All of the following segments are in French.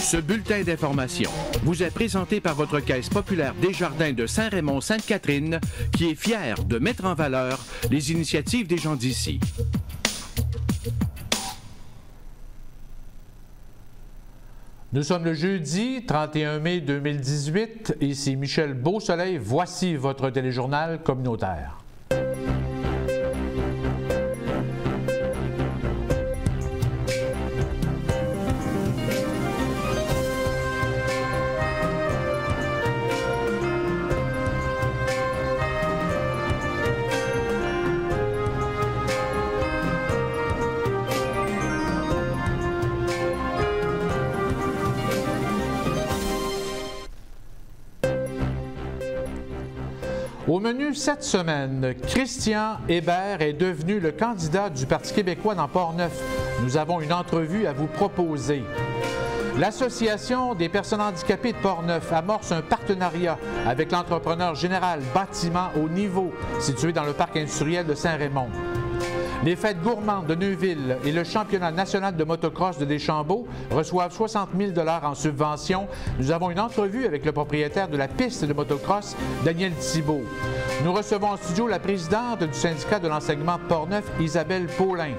Ce bulletin d'information vous est présenté par votre Caisse populaire Desjardins de Saint-Raymond-Sainte-Catherine, qui est fière de mettre en valeur les initiatives des gens d'ici. Nous sommes le jeudi 31 mai 2018. Ici Michel Beausoleil. Voici votre téléjournal communautaire. Au menu cette semaine, Christian Hébert est devenu le candidat du Parti québécois dans Portneuf. Nous avons une entrevue à vous proposer. L'Association des personnes handicapées de Portneuf amorce un partenariat avec l'entrepreneur général Bâtiment Haut Niveau, situé dans le parc industriel de Saint-Raymond. Les fêtes gourmandes de Neuville et le championnat national de motocross de Deschambault reçoivent 60 000 $ en subvention. Nous avons une entrevue avec le propriétaire de la piste de motocross, Daniel Thibault. Nous recevons en studio la présidente du syndicat de l'enseignement de Portneuf, Isabelle Paulin.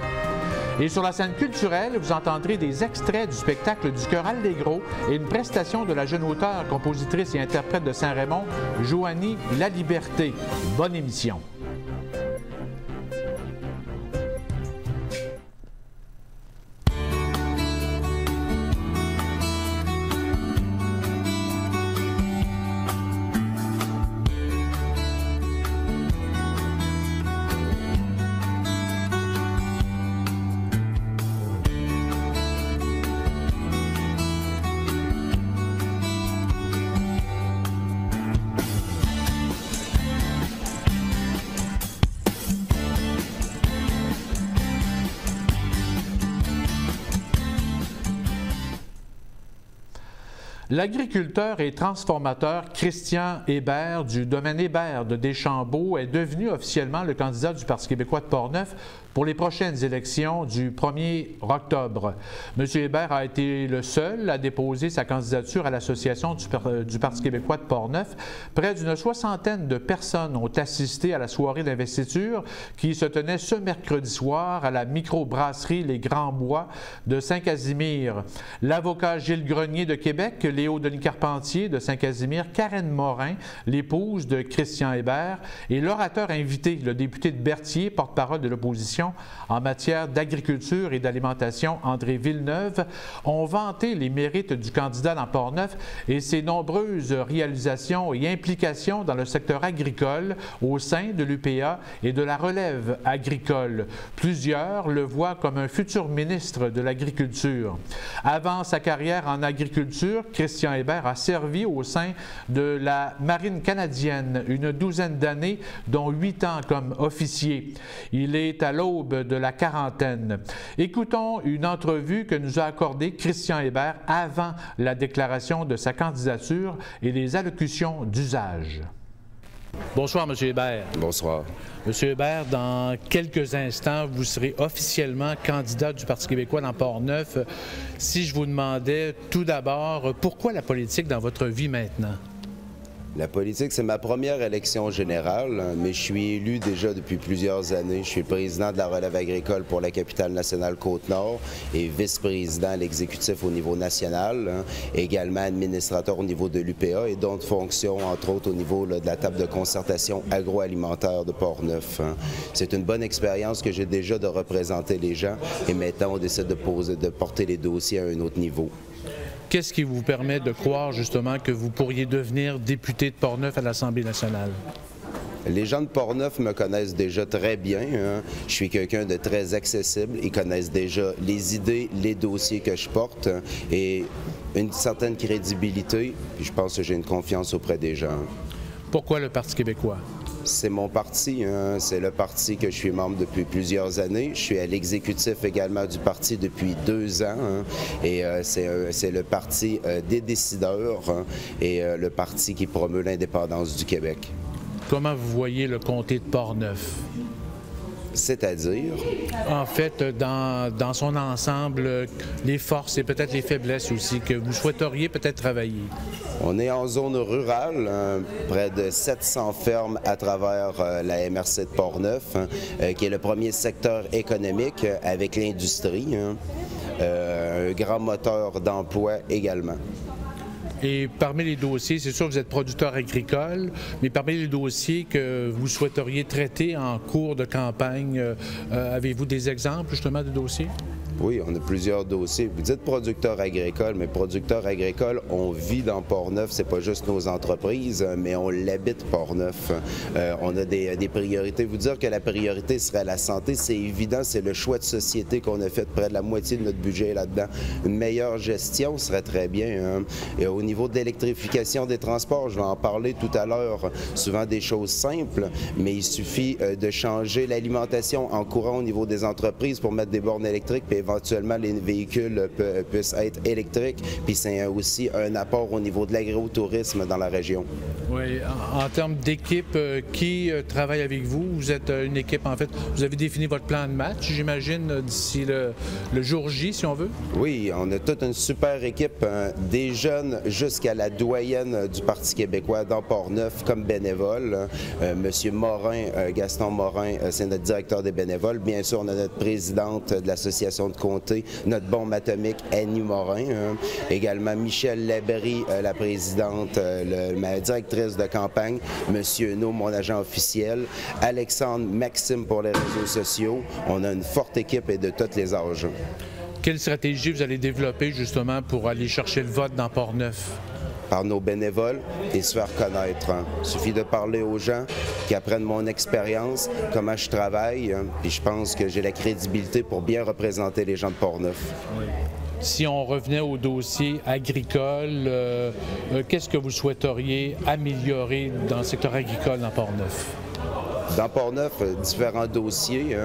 Et sur la scène culturelle, vous entendrez des extraits du spectacle du Chœur Allegro et une prestation de la jeune auteure, compositrice et interprète de Saint-Raymond, Joanie Laliberté. Bonne émission. L'agriculteur et transformateur Christian Hébert du domaine Hébert de Deschambault est devenu officiellement le candidat du Parti québécois de Portneuf pour les prochaines élections du 1er octobre. M. Hébert a été le seul à déposer sa candidature à l'association du Parti québécois de Portneuf. Près d'une soixantaine de personnes ont assisté à la soirée d'investiture qui se tenait ce mercredi soir à la microbrasserie Les Grands Bois de Saint-Casimir. L'avocat Gilles Grenier de Québec, Léo Denis Carpentier de Saint-Casimir, Karen Morin, l'épouse de Christian Hébert, et l'orateur invité, le député de Berthier, porte-parole de l'opposition en matière d'agriculture et d'alimentation, André Villeneuve, ont vanté les mérites du candidat dans Portneuf et ses nombreuses réalisations et implications dans le secteur agricole au sein de l'UPA et de la relève agricole. Plusieurs le voient comme un futur ministre de l'Agriculture. Avant sa carrière en agriculture, Christian Hébert a servi au sein de la Marine canadienne une douzaine d'années, dont 8 ans comme officier. Il est à l'aube de la quarantaine. Écoutons une entrevue que nous a accordée Christian Hébert avant la déclaration de sa candidature et les allocutions d'usage. Bonsoir, M. Hébert. Bonsoir. M. Hébert, dans quelques instants, vous serez officiellement candidat du Parti québécois dans Portneuf. Si je vous demandais tout d'abord, pourquoi la politique dans votre vie maintenant? La politique, c'est ma première élection générale, mais je suis élu déjà depuis plusieurs années. Je suis le président de la relève agricole pour la capitale nationale Côte-Nord et vice-président à l'exécutif au niveau national, également administrateur au niveau de l'UPA et d'autres fonctions, entre autres au niveau de la table de concertation agroalimentaire de Portneuf. C'est une bonne expérience que j'ai déjà de représenter les gens et maintenant on décide de porter les dossiers à un autre niveau. Qu'est-ce qui vous permet de croire justement que vous pourriez devenir député de Portneuf à l'Assemblée nationale? Les gens de Portneuf me connaissent déjà très bien. Je suis quelqu'un de très accessible. Ils connaissent déjà les idées, les dossiers que je porte et une certaine crédibilité. Puis je pense que j'ai une confiance auprès des gens. Pourquoi le Parti québécois? C'est mon parti, c'est le parti que je suis membre depuis plusieurs années. Je suis à l'exécutif également du parti depuis 2 ans et c'est le parti des décideurs et le parti qui promeut l'indépendance du Québec. Comment vous voyez le comté de Portneuf? C'est-à-dire? En fait, dans son ensemble, les forces et peut-être les faiblesses aussi que vous souhaiteriez peut-être travailler. On est en zone rurale, près de 700 fermes à travers la MRC de Portneuf, qui est le premier secteur économique avec l'industrie, un grand moteur d'emploi également. Et parmi les dossiers, c'est sûr que vous êtes producteur agricole, mais parmi les dossiers que vous souhaiteriez traiter en cours de campagne, avez-vous des exemples justement de dossiers? Oui, on a plusieurs dossiers. Vous dites producteur agricole, mais producteur agricole, on vit dans Portneuf. C'est pas juste nos entreprises, mais on l'habite Portneuf. On a des priorités. Vous dire que la priorité serait la santé, c'est évident. C'est le choix de société qu'on a fait. Près de la moitié de notre budget là-dedans. Une meilleure gestion serait très bien. Et au niveau de l'électrification des transports, je vais en parler tout à l'heure. Souvent des choses simples, mais il suffit de changer l'alimentation en courant au niveau des entreprises pour mettre des bornes électriques, puis éventuellement les véhicules puissent être électriques, puis c'est aussi un apport au niveau de l'agritourisme dans la région. Oui, en termes d'équipe, qui travaille avec vous? Vous êtes une équipe, en fait, vous avez défini votre plan de match, j'imagine, d'ici le jour J, si on veut? Oui, on a toute une super équipe, des jeunes jusqu'à la doyenne du Parti québécois dans Portneuf comme bénévole. Monsieur Morin, Gaston Morin, c'est notre directeur des bénévoles. Bien sûr, on a notre présidente de l'association de comté, notre bombe atomique Annie Morin. Également Michel Labrie, la présidente, ma directrice de campagne, Monsieur No, mon agent officiel, Alexandre Maxime pour les réseaux sociaux. On a une forte équipe et de tous les âges. Quelle stratégie vous allez développer justement pour aller chercher le vote dans Portneuf? Par nos bénévoles et se faire connaître. Il suffit de parler aux gens qui apprennent mon expérience, comment je travaille, puis je pense que j'ai la crédibilité pour bien représenter les gens de Portneuf. Oui. Si on revenait au dossier agricole, qu'est-ce que vous souhaiteriez améliorer dans le secteur agricole dans Portneuf? Dans Portneuf, différents dossiers.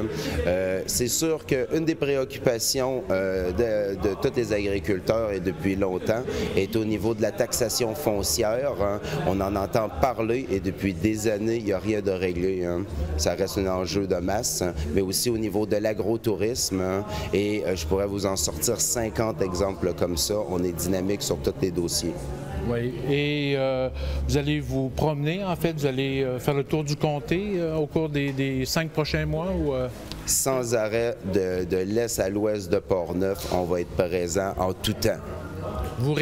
C'est sûr qu'une des préoccupations de tous les agriculteurs et depuis longtemps est au niveau de la taxation foncière. On en entend parler et depuis des années, il n'y a rien de réglé. Ça reste un enjeu de masse, mais aussi au niveau de l'agrotourisme. Et je pourrais vous en sortir 50 exemples comme ça. On est dynamique sur tous les dossiers. Oui, et vous allez vous promener, en fait, vous allez faire le tour du comté au cours des 5 prochains mois? Ou, Sans arrêt, de l'est à l'ouest de Portneuf, on va être présent en tout temps. Vous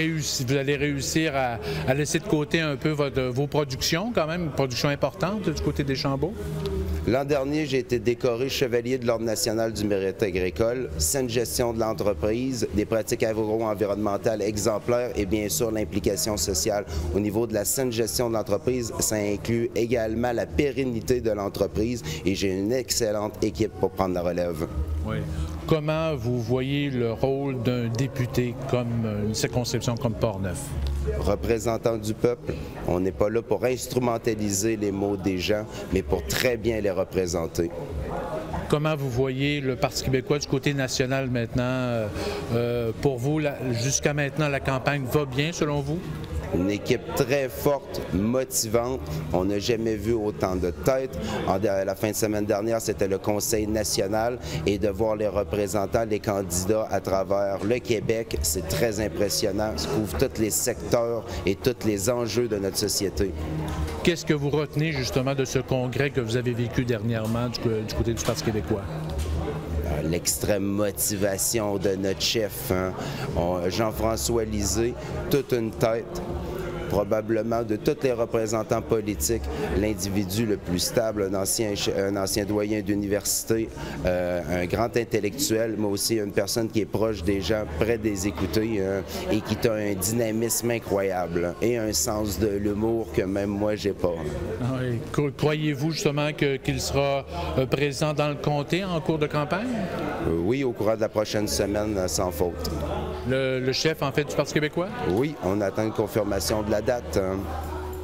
allez réussir à laisser de côté un peu vos productions, quand même, une production importante du côté des Chambeaux? L'an dernier, j'ai été décoré chevalier de l'Ordre national du mérite agricole, saine gestion de l'entreprise, des pratiques agro-environnementales exemplaires et bien sûr l'implication sociale. Au niveau de la saine gestion de l'entreprise, ça inclut également la pérennité de l'entreprise et j'ai une excellente équipe pour prendre la relève. Oui. Comment vous voyez le rôle d'un député comme une circonscription comme Portneuf? Représentant du peuple, on n'est pas là pour instrumentaliser les mots des gens, mais pour très bien les représenter. Comment vous voyez le Parti québécois du côté national maintenant? Pour vous, jusqu'à maintenant, la campagne va bien selon vous? Une équipe très forte, motivante. On n'a jamais vu autant de têtes. La fin de semaine dernière, c'était le Conseil national et de voir les représentants, les candidats à travers le Québec, c'est très impressionnant. Ça couvre tous les secteurs et tous les enjeux de notre société. Qu'est-ce que vous retenez justement de ce congrès que vous avez vécu dernièrement du côté du Parti québécois? L'extrême motivation de notre chef, Jean-François Lisée, toute une tête. Probablement de tous les représentants politiques, l'individu le plus stable, un ancien doyen d'université, un grand intellectuel, mais aussi une personne qui est proche des gens, près des écouter et qui a un dynamisme incroyable et un sens de l'humour que même moi, j'ai pas. Oui. Croyez-vous justement qu'il sera présent dans le comté en cours de campagne? Oui, au courant de la prochaine semaine, sans faute. Le chef, en fait, du Parti québécois? Oui, on attend une confirmation de la date.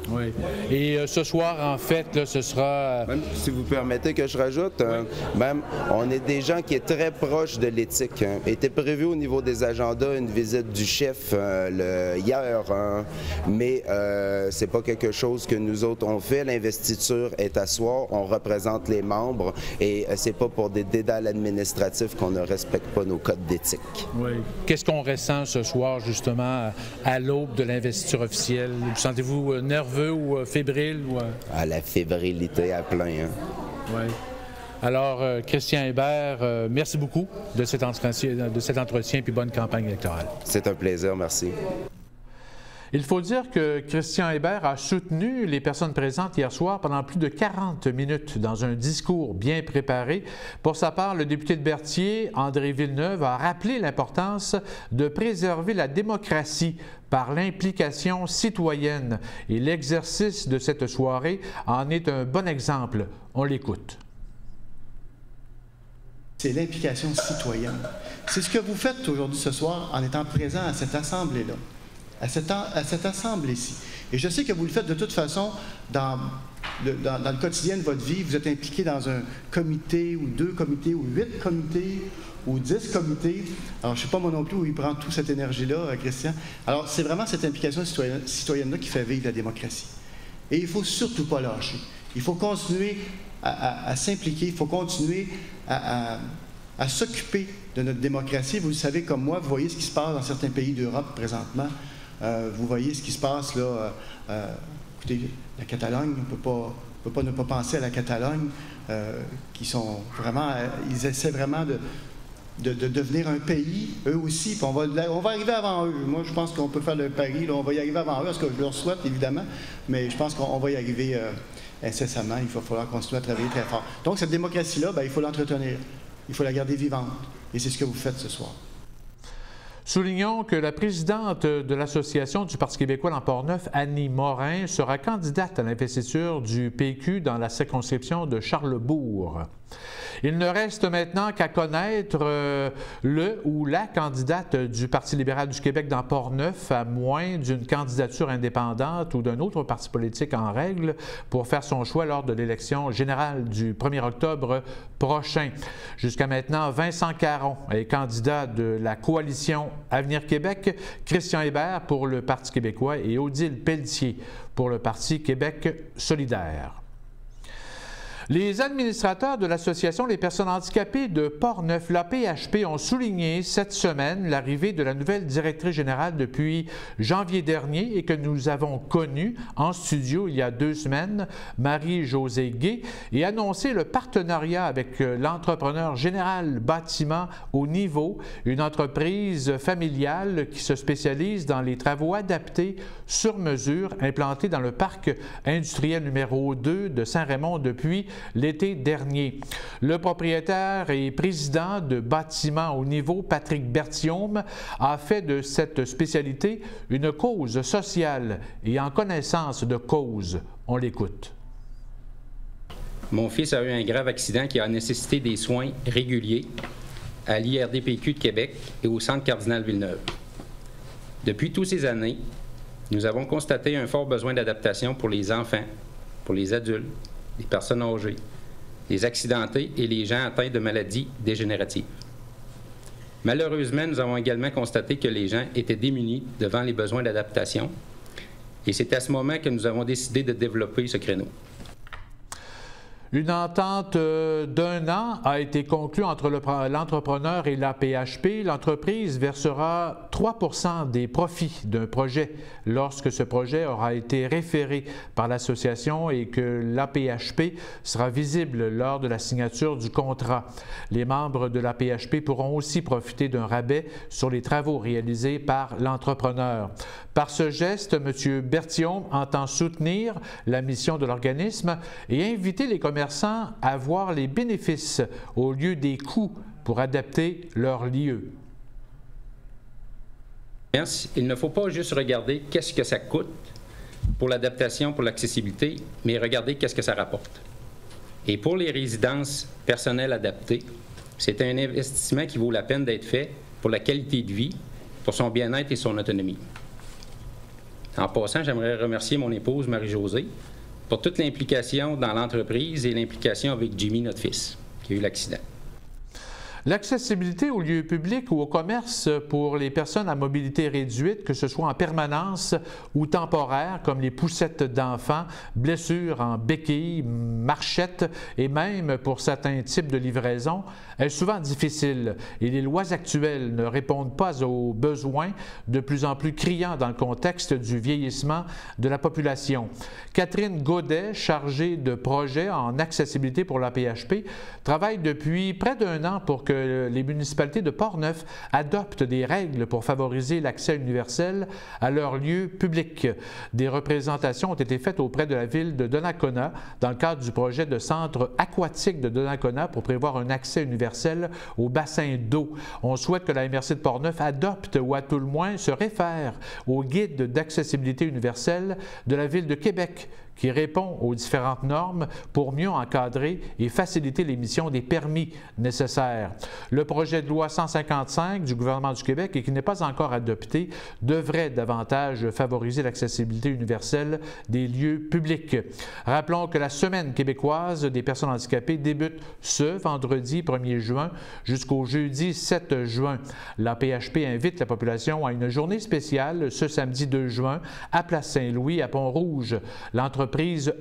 Oui. Et ce soir, en fait, là, ce sera... Même si vous permettez que je rajoute, même, on est des gens qui est très proches de l'éthique. Était prévu au niveau des agendas une visite du chef hier, mais c'est pas quelque chose que nous autres on fait. L'investiture est à soir, on représente les membres et c'est pas pour des dédales administratifs qu'on ne respecte pas nos codes d'éthique. Oui. Qu'est-ce qu'on ressent ce soir, justement, à l'aube de l'investiture officielle? Vous sentez-vous nerveux ou fébrile? Ou, À la fébrilité à plein. Oui. Alors, Christian Hébert, merci beaucoup de cet entretien puis bonne campagne électorale. C'est un plaisir, merci. Il faut dire que Christian Hébert a soutenu les personnes présentes hier soir pendant plus de 40 minutes dans un discours bien préparé. Pour sa part, le député de Berthier, André Villeneuve, a rappelé l'importance de préserver la démocratie par l'implication citoyenne. Et l'exercice de cette soirée en est un bon exemple. On l'écoute. C'est l'implication citoyenne. C'est ce que vous faites aujourd'hui ce soir en étant présent à cette assemblée-là. À cette assemblée-ci. Et je sais que vous le faites de toute façon dans le quotidien de votre vie. Vous êtes impliqué dans un comité ou 2 comités ou 8 comités ou 10 comités. Alors, je ne sais pas moi non plus où il prend toute cette énergie-là, Christian. Alors, c'est vraiment cette implication citoyenne-là qui fait vivre la démocratie. Et il ne faut surtout pas lâcher. Il faut continuer à s'impliquer, il faut continuer à s'occuper de notre démocratie. Vous le savez comme moi, vous voyez ce qui se passe dans certains pays d'Europe présentement. Vous voyez ce qui se passe là. Écoutez, la Catalogne, on ne peut pas ne pas penser à la Catalogne, qui sont vraiment, ils essaient vraiment de devenir un pays, eux aussi. Puis on va arriver avant eux. Moi, je pense qu'on peut faire le pari, là, on va y arriver avant eux, parce que je leur souhaite évidemment, mais je pense qu'on va y arriver incessamment. Il va falloir continuer à travailler très fort. Donc cette démocratie-là, il faut l'entretenir, il faut la garder vivante, et c'est ce que vous faites ce soir. Soulignons que la présidente de l'Association du Parti québécois dans Port-Neuf, Annie Morin, sera candidate à l'investiture du PQ dans la circonscription de Charlesbourg. Il ne reste maintenant qu'à connaître le ou la candidate du Parti libéral du Québec dans Port-Neuf, à moins d'une candidature indépendante ou d'un autre parti politique en règle, pour faire son choix lors de l'élection générale du 1er octobre prochain. Jusqu'à maintenant, Vincent Caron est candidat de la coalition Avenir Québec, Christian Hébert pour le Parti québécois et Odile Pelletier pour le Parti Québec solidaire. Les administrateurs de l'Association des personnes handicapées de Port-Neuf, l'APHP, ont souligné cette semaine l'arrivée de la nouvelle directrice générale depuis janvier dernier et que nous avons connue en studio il y a 2 semaines, Marie-Josée Gay, et annoncé le partenariat avec l'entrepreneur Général Bâtiment au Niveau, une entreprise familiale qui se spécialise dans les travaux adaptés sur mesure implantée dans le parc industriel numéro 2 de Saint-Raymond depuis l'été dernier. Le propriétaire et président de Bâtiment au Niveau, Patrick Berthiaume, a fait de cette spécialité une cause sociale et en connaissance de cause. On l'écoute. Mon fils a eu un grave accident qui a nécessité des soins réguliers à l'IRDPQ de Québec et au Centre Cardinal Villeneuve. Depuis toutes ces années, nous avons constaté un fort besoin d'adaptation pour les enfants, pour les adultes, les personnes âgées, les accidentés et les gens atteints de maladies dégénératives. Malheureusement, nous avons également constaté que les gens étaient démunis devant les besoins d'adaptation et c'est à ce moment que nous avons décidé de développer ce créneau. Une entente d'1 an a été conclue entre l'entrepreneur et l'APHP. L'entreprise versera 3 % des profits d'un projet lorsque ce projet aura été référé par l'association et que l'APHP sera visible lors de la signature du contrat. Les membres de l'APHP pourront aussi profiter d'un rabais sur les travaux réalisés par l'entrepreneur. Par ce geste, M. Berthiaume entend soutenir la mission de l'organisme et inviter les commerçants à voir les bénéfices au lieu des coûts pour adapter leur lieu. Il ne faut pas juste regarder qu'est-ce que ça coûte pour l'adaptation, pour l'accessibilité, mais regarder qu'est-ce que ça rapporte. Et pour les résidences personnelles adaptées, c'est un investissement qui vaut la peine d'être fait pour la qualité de vie, pour son bien-être et son autonomie. En passant, j'aimerais remercier mon épouse Marie-Josée pour toute l'implication dans l'entreprise et l'implication avec Jimmy, notre fils, qui a eu l'accident. L'accessibilité aux lieux publics ou au commerce pour les personnes à mobilité réduite, que ce soit en permanence ou temporaire, comme les poussettes d'enfants, blessures en béquilles, marchettes et même pour certains types de livraisons, est souvent difficile et les lois actuelles ne répondent pas aux besoins de plus en plus criants dans le contexte du vieillissement de la population. Catherine Godet, chargée de projet en accessibilité pour l'APHP, travaille depuis près d'1 an pour que les municipalités de Portneuf adoptent des règles pour favoriser l'accès universel à leurs lieux publics. Des représentations ont été faites auprès de la ville de Donnacona dans le cadre du projet de centre aquatique de Donnacona pour prévoir un accès universel au bassin d'eau. On souhaite que la MRC de Portneuf adopte ou à tout le moins se réfère au guide d'accessibilité universelle de la ville de Québec qui répond aux différentes normes pour mieux encadrer et faciliter l'émission des permis nécessaires. Le projet de loi 155 du gouvernement du Québec, et qui n'est pas encore adopté, devrait davantage favoriser l'accessibilité universelle des lieux publics. Rappelons que la Semaine québécoise des personnes handicapées débute ce vendredi 1er juin jusqu'au jeudi 7 juin. L'APHP invite la population à une journée spéciale ce samedi 2 juin à Place Saint-Louis à Pont-Rouge. L'entreprise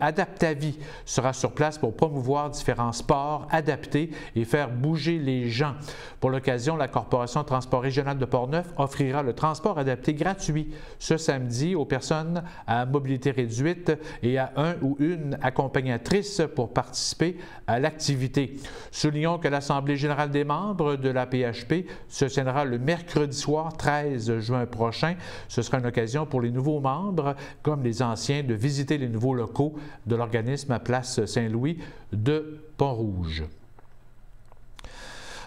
Adaptavie sera sur place pour promouvoir différents sports adaptés et faire bouger les gens. Pour l'occasion, la Corporation de transport régional de Portneuf offrira le transport adapté gratuit ce samedi aux personnes à mobilité réduite et à un ou une accompagnatrice pour participer à l'activité. Soulignons que l'Assemblée générale des membres de l'APHP se tiendra le mercredi soir 13 juin prochain. Ce sera une occasion pour les nouveaux membres, comme les anciens, de visiter les nouveaux locaux de l'organisme à Place Saint-Louis de Pont-Rouge.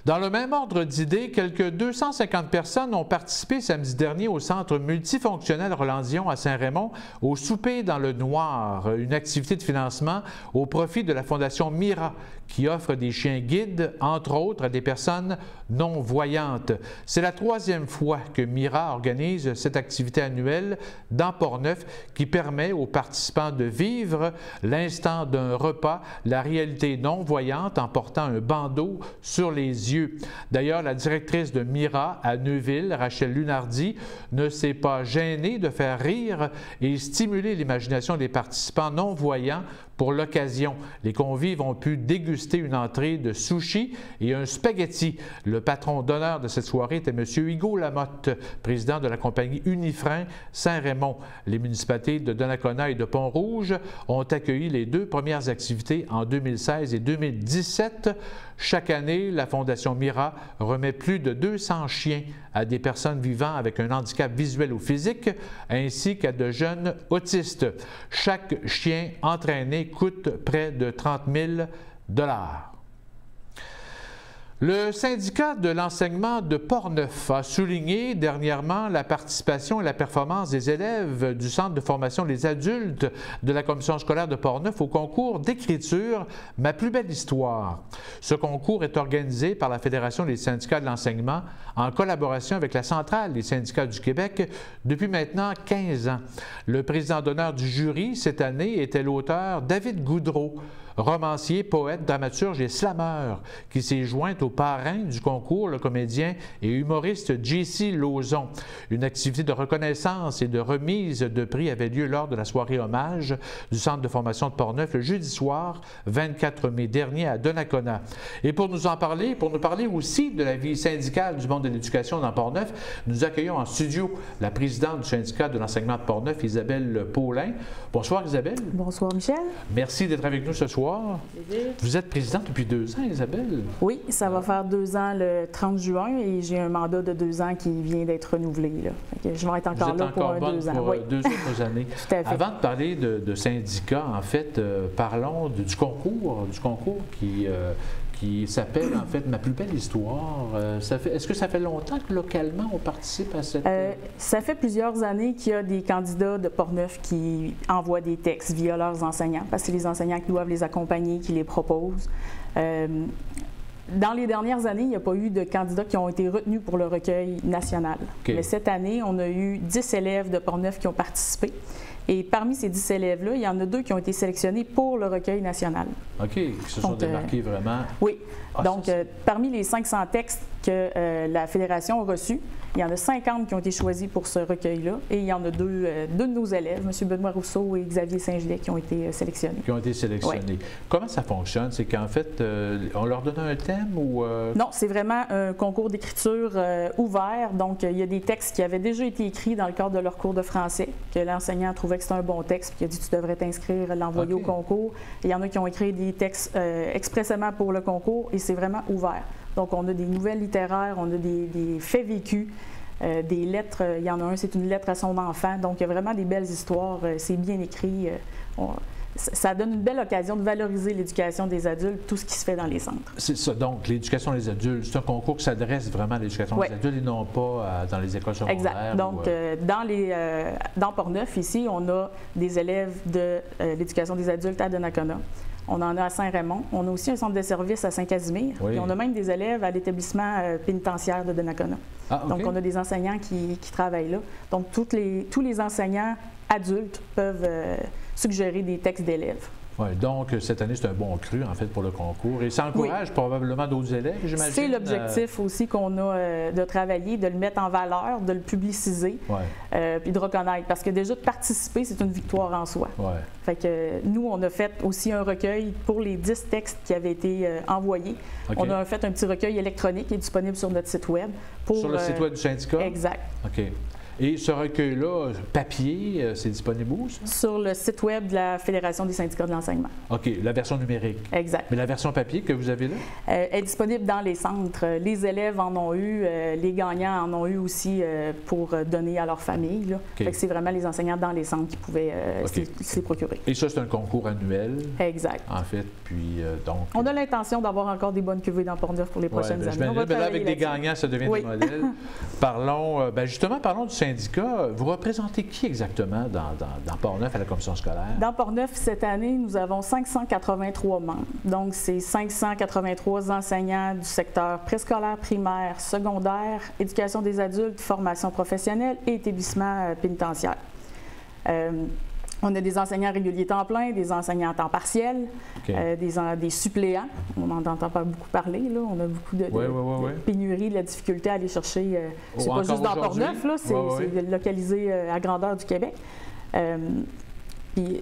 Dans le même ordre d'idées, quelques 250 personnes ont participé samedi dernier au Centre multifonctionnel Roland-Dion à Saint-Raymond au Souper dans le Noir, une activité de financement au profit de la Fondation Mira, qui offre des chiens guides, entre autres, à des personnes non-voyantes. C'est la 3e fois que Mira organise cette activité annuelle dans Portneuf qui permet aux participants de vivre l'instant d'un repas, la réalité non-voyante en portant un bandeau sur les yeux. D'ailleurs, la directrice de Mira à Neuville, Rachel Lunardi, ne s'est pas gênée de faire rire et stimuler l'imagination des participants non-voyants. Pour l'occasion, les convives ont pu déguster une entrée de sushi et un spaghetti. Le patron d'honneur de cette soirée était M. Hugo Lamotte, président de la compagnie Unifrein Saint-Raymond. Les municipalités de Donnacona et de Pont-Rouge ont accueilli les 2 premières activités en 2016 et 2017. Chaque année, la Fondation Mira remet plus de 200 chiens à des personnes vivant avec un handicap visuel ou physique, ainsi qu'à de jeunes autistes. Chaque chien entraîné coûte près de 30 000 $. Le syndicat de l'enseignement de Portneuf a souligné dernièrement la participation et la performance des élèves du Centre de formation des adultes de la Commission scolaire de Portneuf au concours d'écriture « Ma plus belle histoire ». Ce concours est organisé par la Fédération des syndicats de l'enseignement en collaboration avec la Centrale des syndicats du Québec depuis maintenant 15 ans. Le président d'honneur du jury cette année était l'auteur David Goudreau, romancier, poète, dramaturge et slameur, qui s'est joint au parrain du concours, le comédien et humoriste J.C. Lauzon. Une activité de reconnaissance et de remise de prix avait lieu lors de la soirée hommage du Centre de formation de Portneuf le jeudi soir, 24 mai dernier à Donnacona. Et pour nous en parler, pour nous parler aussi de la vie syndicale du monde de l'éducation dans Portneuf, nous accueillons en studio la présidente du syndicat de l'enseignement de Portneuf, Isabelle Paulin. Bonsoir Isabelle. Bonsoir Michel. Merci d'être avec nous ce soir. Vous êtes présidente depuis 2 ans, Isabelle? Oui, ça va faire 2 ans le 30 juin et j'ai un mandat de 2 ans qui vient d'être renouvelé. Là. Je vais être encore là pour 2 ans. Pour 2 autres années. Tout à fait. Avant de parler de syndicats, en fait, parlons du concours qui s'appelle en fait « Ma plus belle histoire ». Est-ce que ça fait longtemps que localement on participe à cette... Ça fait plusieurs années qu'il y a des candidats de Portneuf qui envoient des textes via leurs enseignants, parce que c'est les enseignants qui doivent les accompagner, qui les proposent. Dans les dernières années, il n'y a pas eu de candidats qui ont été retenus pour le recueil national. Okay. Mais cette année, on a eu 10 élèves de Portneuf qui ont participé. Et parmi ces 10 élèves-là, il y en a 2 qui ont été sélectionnés pour le recueil national. OK, qui se sont démarqués vraiment. Oui. Donc, parmi les 500 textes que la Fédération a reçus, il y en a 50 qui ont été choisis pour ce recueil-là. Et il y en a deux de nos élèves, M. Benoît Rousseau et Xavier Saint-Gillet, qui ont été sélectionnés. Qui ont été sélectionnés. Oui. Comment ça fonctionne? C'est qu'en fait, on leur donne un thème ou... Non, c'est vraiment un concours d'écriture ouvert. Donc, il y a des textes qui avaient déjà été écrits dans le cadre de leur cours de français, que l'enseignant trouvait que c'était un bon texte, puis il a dit « tu devrais t'inscrire, l'envoyer au concours ». Il y en a qui ont écrit des textes expressément pour le concours, et c'est vraiment ouvert. Donc, on a des nouvelles littéraires, on a des faits vécus, des lettres. Il y en a un, c'est une lettre à son enfant. Donc, il y a vraiment des belles histoires. C'est bien écrit. Ça donne une belle occasion de valoriser l'éducation des adultes, tout ce qui se fait dans les centres. C'est ça. Donc, l'éducation des adultes, c'est un concours qui s'adresse vraiment à l'éducation des adultes et non pas dans les écoles secondaires. Exact. Donc, dans Portneuf, ici, on a des élèves de l'éducation des adultes à Donnacona. On en a à Saint-Raymond. On a aussi un centre de service à Saint-Casimir. Oui. Et on a même des élèves à l'établissement pénitentiaire de Donnacona. Ah, okay. Donc, on a des enseignants qui travaillent là. Donc, tous les enseignants adultes peuvent suggérer des textes d'élèves. Oui, donc cette année, c'est un bon cru, en fait, pour le concours. Et ça encourage probablement d'autres élèves, j'imagine. C'est l'objectif aussi qu'on a de travailler, de le mettre en valeur, de le publiciser, puis de reconnaître. Parce que déjà, de participer, c'est une victoire en soi. Ouais. Fait que nous, on a fait aussi un recueil pour les 10 textes qui avaient été envoyés. Okay. On a fait un petit recueil électronique qui est disponible sur notre site Web. Sur le site Web du syndicat? Exact. OK. Et ce recueil-là, papier, c'est disponible où, ça? Sur le site Web de la Fédération des syndicats de l'enseignement. OK, la version numérique. Exact. Mais la version papier que vous avez là? Elle est disponible dans les centres. Les élèves en ont eu, les gagnants en ont eu aussi pour donner à leur famille. Là. Okay. Fait que c'est vraiment les enseignants dans les centres qui pouvaient s'y procurer. Et ça, c'est un concours annuel? Exact. En fait, puis donc... On a l'intention d'avoir encore des bonnes cuvées dans Portneuf pour les prochaines années. Là, avec des gagnants, ça devient des modèles. Parlons, justement, parlons du syndicat. Vous représentez qui exactement dans Portneuf à la commission scolaire? Dans Portneuf, cette année, nous avons 583 membres. Donc, c'est 583 enseignants du secteur préscolaire, primaire, secondaire, éducation des adultes, formation professionnelle et établissement pénitentiaire. On a des enseignants réguliers temps plein, des enseignants à temps partiel, des suppléants. On n'en entend pas beaucoup parler. Là. On a beaucoup de pénurie, de la difficulté à aller chercher. C'est pas juste dans Portneuf, c'est localisé à grandeur du Québec. Puis,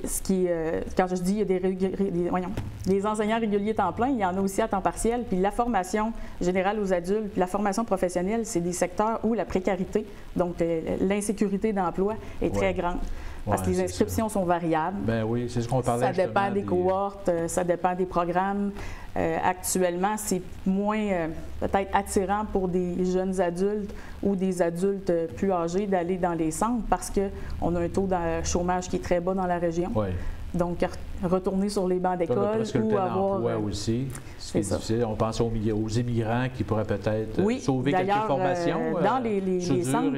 quand je dis il y a des enseignants réguliers temps plein, il y en a aussi à temps partiel. Puis la formation générale aux adultes, puis la formation professionnelle, c'est des secteurs où la précarité, donc l'insécurité d'emploi, est très grande. Parce que les inscriptions sont variables. Ben oui, c'est ce qu'on parlait. Ça dépend des cohortes, ça dépend des programmes. Actuellement, c'est moins peut-être attirant pour des jeunes adultes ou des adultes plus âgés d'aller dans les centres parce qu'on a un taux de chômage qui est très bas dans la région. Oui. Donc, retourner sur les bancs d'école ou avoir... emploi aussi, ce qui est difficile. On pense aux immigrants qui pourraient peut-être sauver quelques formations. Dans les centres,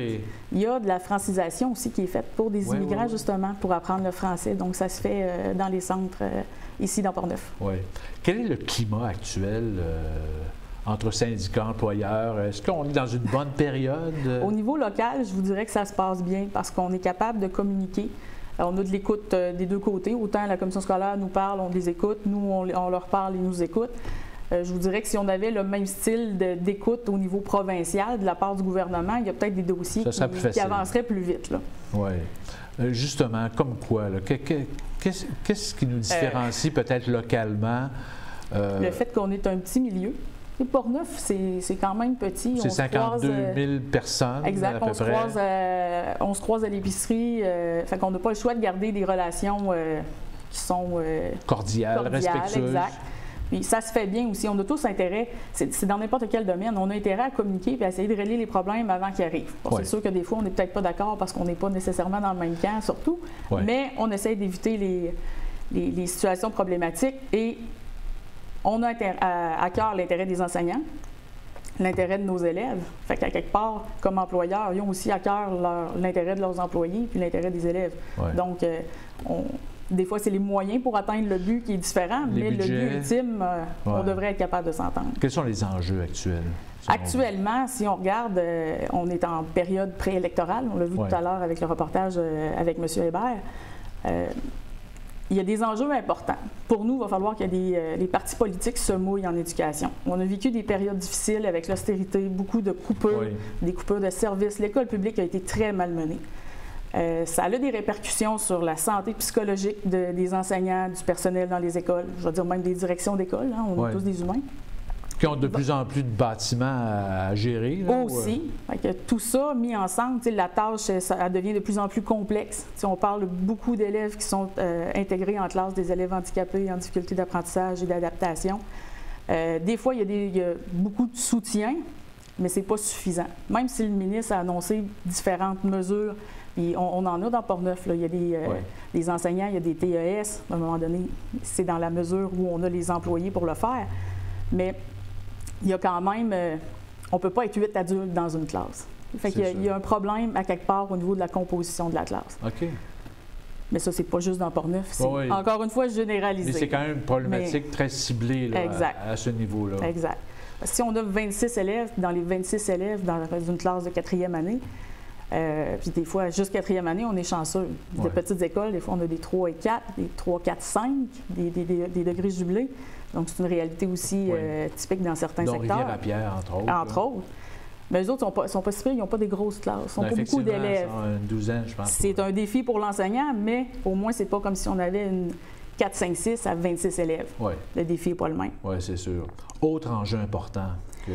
il y a de la francisation aussi qui est faite pour des immigrants, justement, pour apprendre le français. Donc, ça se fait dans les centres ici dans Portneuf. Oui. Quel est le climat actuel entre syndicats, employeurs? Est-ce qu'on est dans une bonne période? Au niveau local, je vous dirais que ça se passe bien parce qu'on est capable de communiquer. On a de l'écoute des deux côtés. Autant la commission scolaire nous parle, on les écoute. Nous, on leur parle, ils nous écoutent. Je vous dirais que si on avait le même style d'écoute au niveau provincial de la part du gouvernement, il y a peut-être des dossiers qui avanceraient plus vite. Oui. Justement, comme quoi? Qu'est-ce qui nous différencie peut-être localement? Le fait qu'on est un petit milieu. Et Portneuf, c'est quand même petit. C'est 52 000 personnes, exact, à peu près. On se croise à l'épicerie. Fait qu'on n'a pas le choix de garder des relations qui sont... cordiales, respectueuses. Exact. Puis ça se fait bien aussi. On a tous intérêt, c'est dans n'importe quel domaine, on a intérêt à communiquer et à essayer de régler les problèmes avant qu'ils arrivent. Bon, c'est sûr que des fois, on n'est peut-être pas d'accord parce qu'on n'est pas nécessairement dans le même camp, surtout. Mais on essaie d'éviter les situations problématiques et on a à cœur l'intérêt des enseignants, l'intérêt de nos élèves. Fait qu'à quelque part, comme employeurs, ils ont aussi à cœur l'intérêt de leurs employés puis l'intérêt des élèves. Donc, Des fois, c'est les moyens pour atteindre le but qui est différent, mais le but ultime, on devrait être capable de s'entendre. Quels sont les enjeux actuels? Actuellement, si on regarde, on est en période préélectorale. On l'a vu tout à l'heure avec le reportage avec M. Hébert. Il y a des enjeux importants. Pour nous, il va falloir que les partis politiques se mouillent en éducation. On a vécu des périodes difficiles avec l'austérité, beaucoup de coupures, des coupures de services. L'école publique a été très malmenée. Ça a des répercussions sur la santé psychologique des enseignants, du personnel dans les écoles, je veux dire même des directions d'école. Hein, on est tous des humains. Qui ont de plus en plus de bâtiments à gérer. Là, aussi. Tout ça mis ensemble, la tâche, ça devient de plus en plus complexe. On parle beaucoup d'élèves qui sont intégrés en classe, des élèves handicapés en difficulté d'apprentissage et d'adaptation. Des fois, il y a beaucoup de soutien, mais ce n'est pas suffisant. Même si le ministre a annoncé différentes mesures, et on en a dans Portneuf, là. Il y a des enseignants, il y a des TES. À un moment donné, c'est dans la mesure où on a les employés pour le faire. Mais il y a quand même, on ne peut pas être 8 adultes dans une classe. Fait qu'il y a un problème à quelque part au niveau de la composition de la classe. OK. Mais ça, c'est pas juste dans Portneuf, c'est encore une fois généralisé. Mais c'est quand même une problématique très ciblée là, à ce niveau-là. Exact. Parce que si on a 26 élèves, dans les 26 élèves dans une classe de 4e année, puis des fois, juste 4e année, on est chanceux. De petites écoles, des fois, on a des 3 et 4, des 3, 4, 5, des degrés jubilés. Donc, c'est une réalité aussi typique dans certains secteurs. Rivière-à-Pierre, entre autres. Entre autres. Mais eux autres ne sont pas si pires, ils n'ont pas des grosses classes, ils n'ont pas beaucoup d'élèves. Une douzaine, je pense. C'est un défi pour l'enseignant, mais au moins, c'est pas comme si on avait une 4, 5, 6 à 26 élèves. Le défi n'est pas le même. Oui, c'est sûr. Autre enjeu important que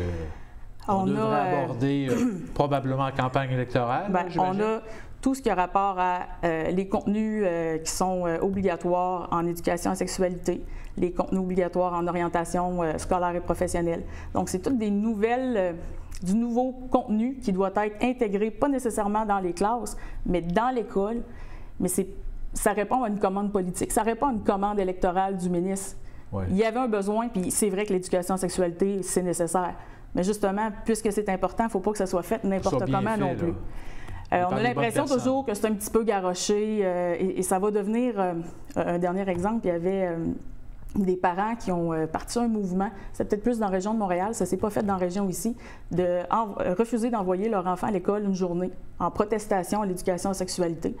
on devrait aborder probablement en campagne électorale. On a tout ce qui a rapport à les contenus qui sont obligatoires en éducation et sexualité, les contenus obligatoires en orientation scolaire et professionnelle. Donc, c'est toutes des nouvelles, du nouveau contenu qui doit être intégré, pas nécessairement dans les classes, mais dans l'école. Mais ça répond à une commande politique, ça répond à une commande électorale du ministre. Il y avait un besoin, puis c'est vrai que l'éducation en sexualité, c'est nécessaire. Mais justement, puisque c'est important, il ne faut pas que ça soit fait n'importe comment non plus. On a l'impression toujours que c'est un petit peu garoché et ça va devenir un dernier exemple. Il y avait des parents qui ont parti un mouvement, c'est peut-être plus dans la région de Montréal, ça ne s'est pas fait dans la région ici, de refuser d'envoyer leur enfant à l'école une journée en protestation à l'éducation en sexualité.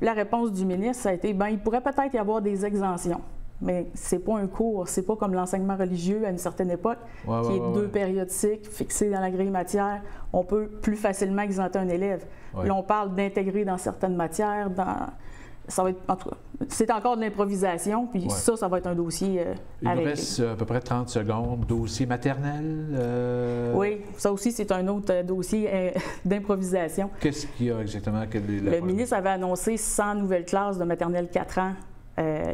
La réponse du ministre, ça a été, il pourrait peut-être y avoir des exemptions. Mais c'est pas un cours, c'est pas comme l'enseignement religieux à une certaine époque, qui est 2 périodiques fixées dans la grille matière. On peut plus facilement exempter un élève. Là, on parle d'intégrer dans certaines matières. Ça va être, en tout cas, c'est encore de l'improvisation, puis ça va être un dossier Il nous reste à peu près 30 secondes. Dossier maternel? Oui, ça aussi, c'est un autre dossier d'improvisation. Qu'est-ce qu'il y a exactement? Le ministre avait annoncé 100 nouvelles classes de maternelle 4 ans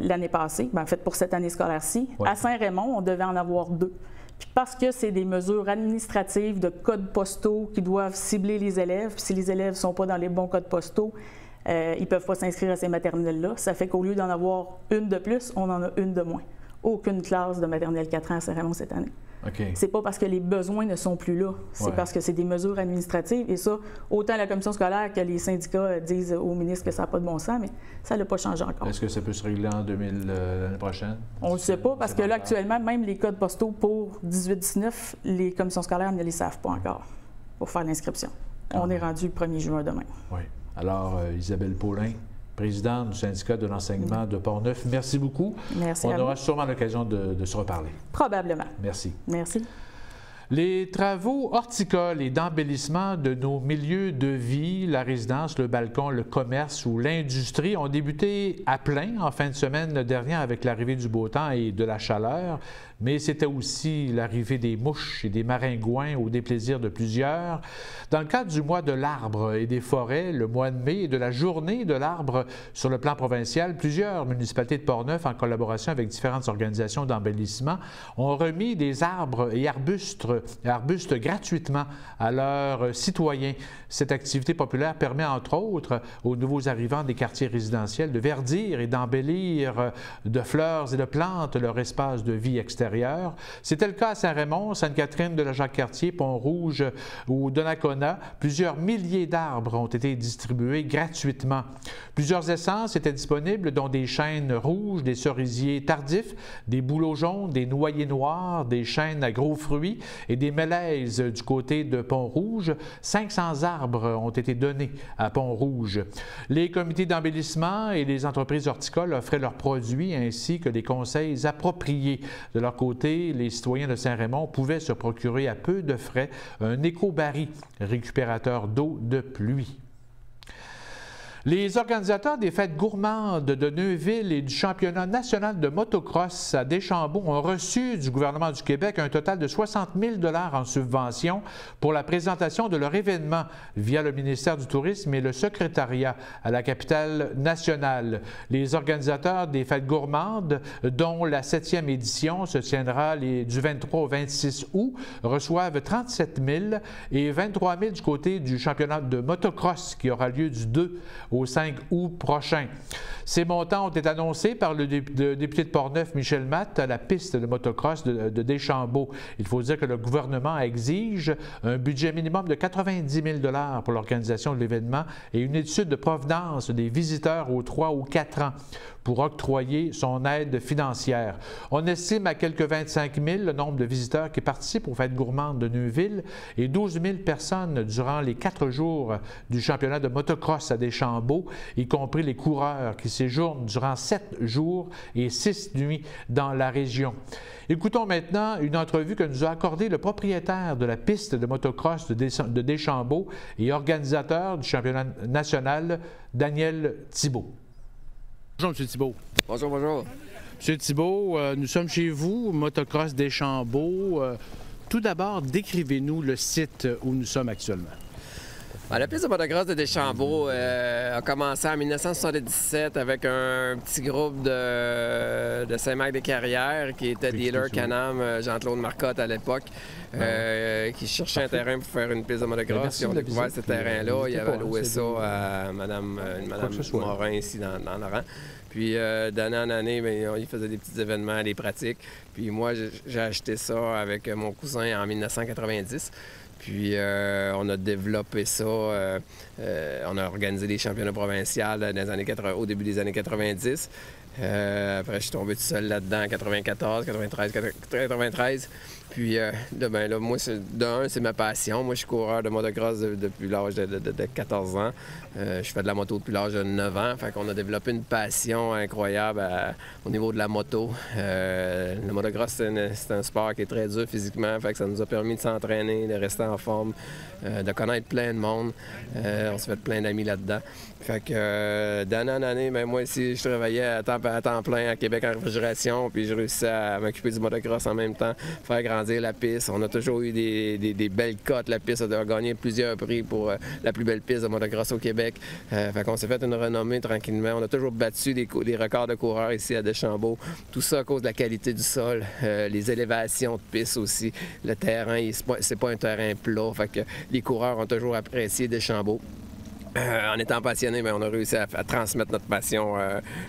l'année passée, en fait pour cette année scolaire-ci. À Saint-Raymond, on devait en avoir 2. Puis parce que c'est des mesures administratives de codes postaux qui doivent cibler les élèves, puis si les élèves ne sont pas dans les bons codes postaux, ils ne peuvent pas s'inscrire à ces maternelles-là. Ça fait qu'au lieu d'en avoir une de plus, on en a une de moins. Aucune classe de maternelle 4 ans à Saint-Raymond cette année. C'est pas parce que les besoins ne sont plus là, c'est parce que c'est des mesures administratives. Et ça, autant la commission scolaire que les syndicats disent au ministre que ça n'a pas de bon sens, mais ça n'a pas changé encore. Est-ce que ça peut se régler en l'année prochaine? On ne le sait pas, parce que là, actuellement, même les codes postaux pour 18-19, les commissions scolaires ne les savent pas encore pour faire l'inscription. On est rendu le 1er juin demain. Oui. Alors, Isabelle Paulin, présidente du syndicat de l'enseignement de Portneuf, merci beaucoup. Merci à vous. On aura sûrement l'occasion de se reparler. Probablement. Merci. Merci. Les travaux horticoles et d'embellissement de nos milieux de vie, la résidence, le balcon, le commerce ou l'industrie ont débuté à plein en fin de semaine dernière avec l'arrivée du beau temps et de la chaleur, mais c'était aussi l'arrivée des mouches et des maringouins au déplaisir de plusieurs. Dans le cadre du mois de l'arbre et des forêts, le mois de mai et de la journée de l'arbre sur le plan provincial, plusieurs municipalités de Portneuf, en collaboration avec différentes organisations d'embellissement, ont remis des arbres et arbustes arbustes gratuitement à leurs citoyens. Cette activité populaire permet entre autres aux nouveaux arrivants des quartiers résidentiels de verdir et d'embellir de fleurs et de plantes leur espace de vie extérieur. C'était le cas à Saint-Raymond, Sainte-Catherine de la Jacques-Cartier, Pont-Rouge ou Donnacona. Plusieurs milliers d'arbres ont été distribués gratuitement. Plusieurs essences étaient disponibles, dont des chênes rouges, des cerisiers tardifs, des bouleaux jaunes, des noyers noirs, des chênes à gros fruits et des mélèzes du côté de Pont-Rouge. 500 arbres ont été donnés à Pont-Rouge. Les comités d'embellissement et les entreprises horticoles offraient leurs produits ainsi que des conseils appropriés. De leur côté, les citoyens de Saint-Raymond pouvaient se procurer à peu de frais un éco-baril, récupérateur d'eau de pluie. Les organisateurs des fêtes gourmandes de Neuville et du championnat national de motocross à Deschambault ont reçu du gouvernement du Québec un total de 60 000 $ en subvention pour la présentation de leur événement via le ministère du Tourisme et le secrétariat à la capitale nationale. Les organisateurs des fêtes gourmandes, dont la 7e édition se tiendra du 23 au 26 août, reçoivent 37 000 et 23 000 du côté du championnat de motocross qui aura lieu du 2 au 5 août prochain. Ces montants ont été annoncés par le député de Portneuf, Michel Matte, à la piste de motocross de Deschambault. Il faut dire que le gouvernement exige un budget minimum de 90 000 $ pour l'organisation de l'événement et une étude de provenance des visiteurs aux 3 ou 4 ans pour octroyer son aide financière. On estime à quelques 25 000 le nombre de visiteurs qui participent aux fêtes gourmandes de Neuville et 12 000 personnes durant les 4 jours du championnat de motocross à Deschambault, y compris les coureurs qui séjournent durant 7 jours et 6 nuits dans la région. Écoutons maintenant une entrevue que nous a accordée le propriétaire de la piste de motocross de Deschambault et organisateur du championnat national, Daniel Thibault. Bonjour, M. Thibault. Bonjour, bonjour. M. Thibault, nous sommes chez vous, Motocross Deschambault. Tout d'abord, décrivez-nous le site où nous sommes actuellement. La piste de motocross de Deschambault a commencé en 1977 avec un petit groupe de Saint-Marc-des-Carrières qui était dealer Can-Am, Jean-Claude Marcotte à l'époque, qui cherchait un terrain pour faire une piste de motocross. Ils ont découvert ce terrain-là. Il y avait loué ça à Mme Morin ici dans le rang. Puis d'année en année, ils faisaient des petits événements, des pratiques. Puis moi, j'ai acheté ça avec mon cousin en 1990. Puis on a développé ça, on a organisé des championnats provinciaux au début des années 90. Après, je suis tombé tout seul là-dedans en 94, 93. Puis là, moi, c'est ma passion. Moi, je suis coureur de motocross depuis l'âge de 14 ans. Je fais de la moto depuis l'âge de 9 ans. Fait qu'on a développé une passion incroyable au niveau de la moto. Le motocross, c'est un sport qui est très dur physiquement. Fait que ça nous a permis de s'entraîner, de rester en forme, de connaître plein de monde. On s'est fait plein d'amis là-dedans. Fait que d'année en année, moi aussi, je travaillais à temps plein à Québec en réfrigération. Puis je réussis à m'occuper du motocross en même temps, faire grandir la piste. On a toujours eu des belles cotes. La piste a gagné plusieurs prix pour la plus belle piste de motocross au Québec. Fait qu'on s'est fait une renommée tranquillement. On a toujours battu des records de coureurs ici à Deschambault. Tout ça à cause de la qualité du sol, les élévations de piste aussi. Le terrain, c'est pas un terrain plat. Fait que les coureurs ont toujours apprécié Deschambault. En étant passionné, on a réussi à transmettre notre passion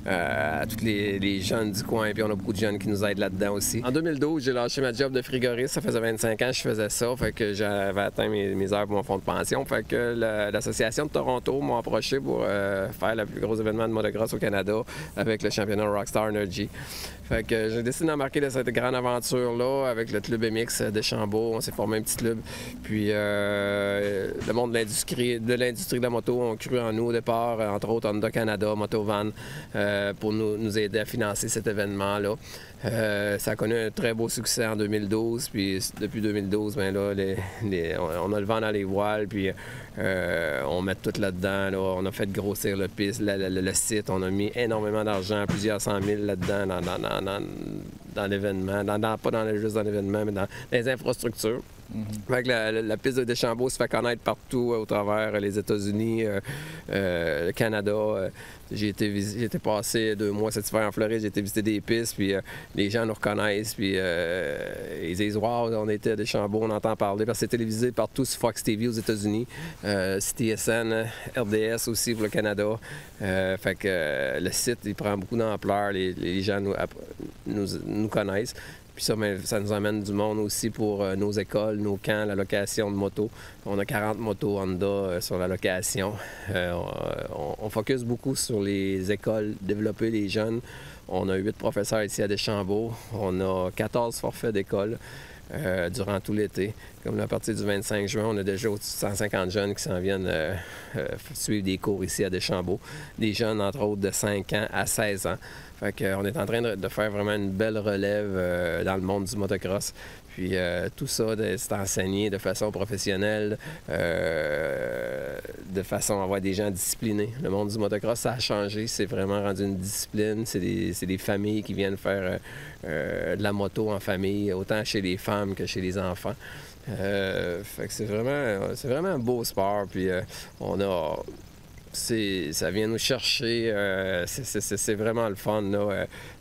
à tous les jeunes du coin, puis on a beaucoup de jeunes qui nous aident là-dedans aussi. En 2012, j'ai lâché ma job de frigoriste. Ça faisait 25 ans que je faisais ça, fait que j'avais atteint mes heures pour mon fonds de pension. Fait que l'association de Toronto m'a approché pour faire le plus gros événement de motocross au Canada avec le championnat Rockstar Energy. Fait que j'ai décidé d'embarquer dans cette grande aventure-là avec le club MX de Deschambault. On s'est formé un petit club. Puis le monde de l'industrie de la moto ont cru en nous au départ, entre autres Honda Canada, Motovan, pour nous aider à financer cet événement-là. Ça a connu un très beau succès en 2012, puis depuis 2012, on a le vent dans les voiles, puis on met tout là-dedans. Là. On a fait grossir le site, on a mis énormément d'argent, plusieurs 100 000 là-dedans dans l'événement, pas juste dans l'événement, mais dans les infrastructures. Fait que la piste de Deschambault se fait connaître partout au travers les États-Unis, le Canada. J'ai été passé 2 mois cet hiver en Floride, j'ai été visiter des pistes, puis les gens nous reconnaissent, puis ils disent « Wow, on était à Deschambault, on entend parler », parce que c'est télévisé partout sur Fox TV aux États-Unis, CTSN, RDS aussi pour le Canada. Fait que le site, il prend beaucoup d'ampleur, les gens nous connaissent. Puis ça nous amène du monde aussi pour nos écoles, nos camps, la location de motos. On a 40 motos Honda sur la location. On focus beaucoup sur les écoles, développer les jeunes. On a 8 professeurs ici à Deschambault. On a 14 forfaits d'école durant tout l'été. Comme à partir du 25 juin, on a déjà au-dessus de 150 jeunes qui s'en viennent suivre des cours ici à Deschambault. Des jeunes, entre autres, de 5 ans à 16 ans. Fait qu'on est en train de faire vraiment une belle relève dans le monde du motocross. Puis tout ça, c'est enseigné de façon professionnelle, de façon à avoir des gens disciplinés. Le monde du motocross, ça a changé. C'est vraiment rendu une discipline. C'est des familles qui viennent faire de la moto en famille, autant chez les femmes que chez les enfants. Fait que c'est vraiment un beau sport. Puis ça vient nous chercher, c'est vraiment le fun,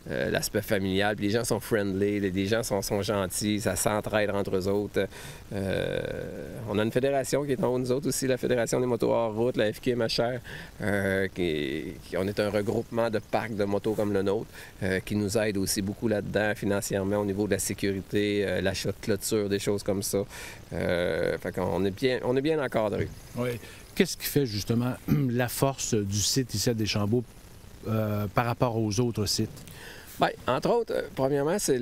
l'aspect familial. Puis les gens sont friendly, les gens sont gentils, ça s'entraide entre eux autres. On a une fédération qui est en haut de nous autres aussi, la Fédération des motos hors route, la FQMHR, on est un regroupement de parcs de motos comme le nôtre, qui nous aide aussi beaucoup là-dedans financièrement au niveau de la sécurité, l'achat de clôture, des choses comme ça. Fait qu'on est bien encadré. Oui. Qu'est-ce qui fait justement la force du site ici à Deschambault par rapport aux autres sites? Bien, entre autres, premièrement, c'est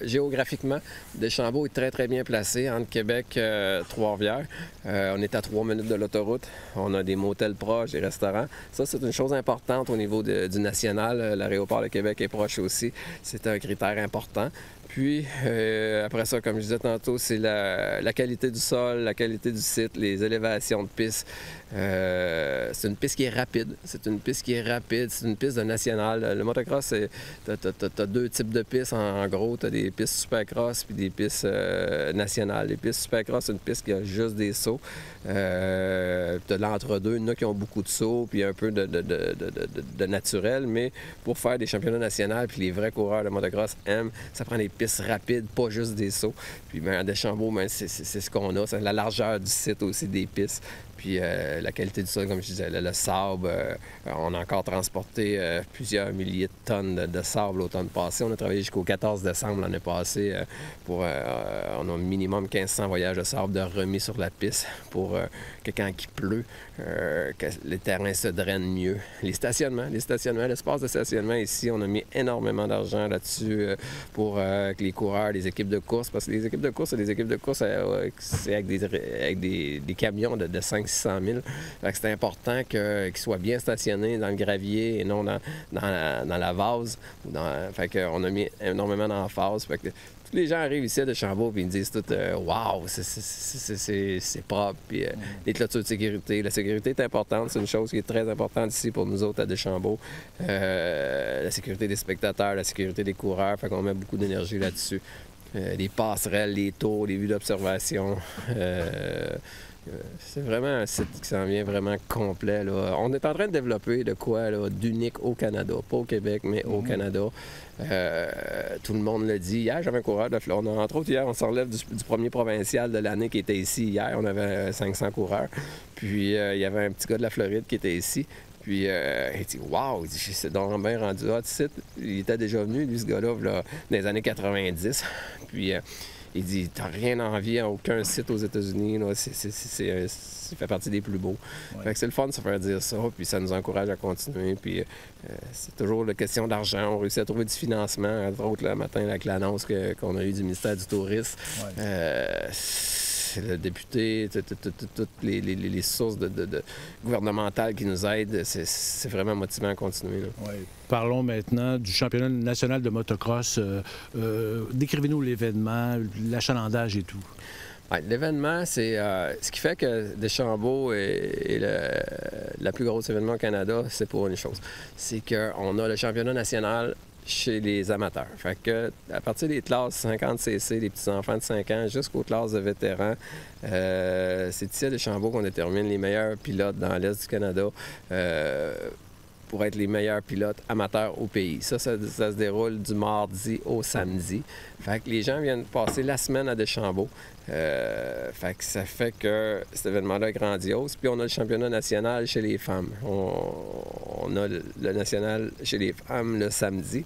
géographiquement, Deschambault est très, très bien placé entre Québec et Trois-Rivières. On est à 3 minutes de l'autoroute. On a des motels proches, des restaurants. Ça, c'est une chose importante au niveau du national. L'aéroport de Québec est proche aussi. C'est un critère important. Puis, après ça, comme je disais tantôt, c'est la qualité du sol, la qualité du site, les élévations de piste. C'est une piste qui est rapide. C'est une piste de national. Le motocross, t'as 2 types de pistes, en gros. T'as des pistes supercross puis des pistes nationales. Les pistes supercross, c'est une piste qui a juste des sauts. T'as l'entre-deux. Il y en a qui ont beaucoup de sauts puis un peu de naturel. Mais pour faire des championnats nationaux, puis les vrais coureurs de motocross aiment, ça prend des pistes rapides, pas juste des sauts. Puis à Deschambault, c'est ce qu'on a. C'est la largeur du site aussi des pistes. Puis la qualité du sol, comme je disais, le sable, on a encore transporté plusieurs milliers de tonnes de sable l'automne passé. On a travaillé jusqu'au 14 décembre l'année passée on a minimum 1500 voyages de sable de remis sur la piste pour que quand il pleut, que les terrains se drainent mieux. Les stationnements, l'espace de stationnement ici, on a mis énormément d'argent là-dessus pour que les coureurs, les équipes de course, parce que les équipes de course, c'est des équipes de course c'est avec des camions de 500-600 000. C'est important qu'ils soient bien stationnés dans le gravier et non dans la vase. Fait qu'on a mis énormément d'emphase. Fait que tous les gens arrivent ici à Deschambault et ils me disent tout wow, c'est propre. Puis les clôtures de sécurité. La sécurité est importante. C'est une chose qui est très importante ici pour nous autres à Deschambault. La sécurité des spectateurs, la sécurité des coureurs. Fait qu'on met beaucoup d'énergie là-dessus. Les passerelles, les tours, les vues d'observation. C'est vraiment un site qui s'en vient vraiment complet, là. On est en train de développer de quoi d'unique au Canada. Pas au Québec, mais au Canada. Tout le monde le dit. Hier, j'avais un coureur de Floride. Entre autres, hier, on se relève du premier provincial de l'année qui était ici. Hier, on avait 500 coureurs. Puis, il y avait un petit gars de la Floride qui était ici. Puis, il dit « Wow! » Il dit « C'est donc bien rendu hot, site. » Il était déjà venu, lui, ce gars-là, dans les années 90. Puis, il dit « T'as rien envie à aucun site aux États-Unis. Ça fait partie des plus beaux. Ouais. » Fait que c'est le fun de se faire dire ça, puis ça nous encourage à continuer. Puis c'est toujours la question d'argent. On réussit à trouver du financement, entre autres, le matin, avec l'annonce qu'on a eue du ministère du Tourisme. Ouais. Le député, toutes les sources gouvernementales qui nous aident, c'est vraiment motivant à continuer. Oui. Parlons maintenant du championnat national de motocross. Décrivez-nous l'événement, l'achalandage et tout. Ouais, l'événement, c'est ce qui fait que Deschambault est le plus gros événement au Canada, c'est pour une chose. C'est qu'on a le championnat national chez les amateurs. Fait que, à partir des classes 50 CC, les petits-enfants de 5 ans, jusqu'aux classes de vétérans, c'est ici à Deschambault qu'on détermine les meilleurs pilotes dans l'Est du Canada pour être les meilleurs pilotes amateurs au pays. Ça se déroule du mardi au samedi. Fait que les gens viennent passer la semaine à Deschambault. Fait que ça fait que cet événement-là est grandiose. Puis on a le championnat national chez les femmes. On a le national chez les femmes le samedi.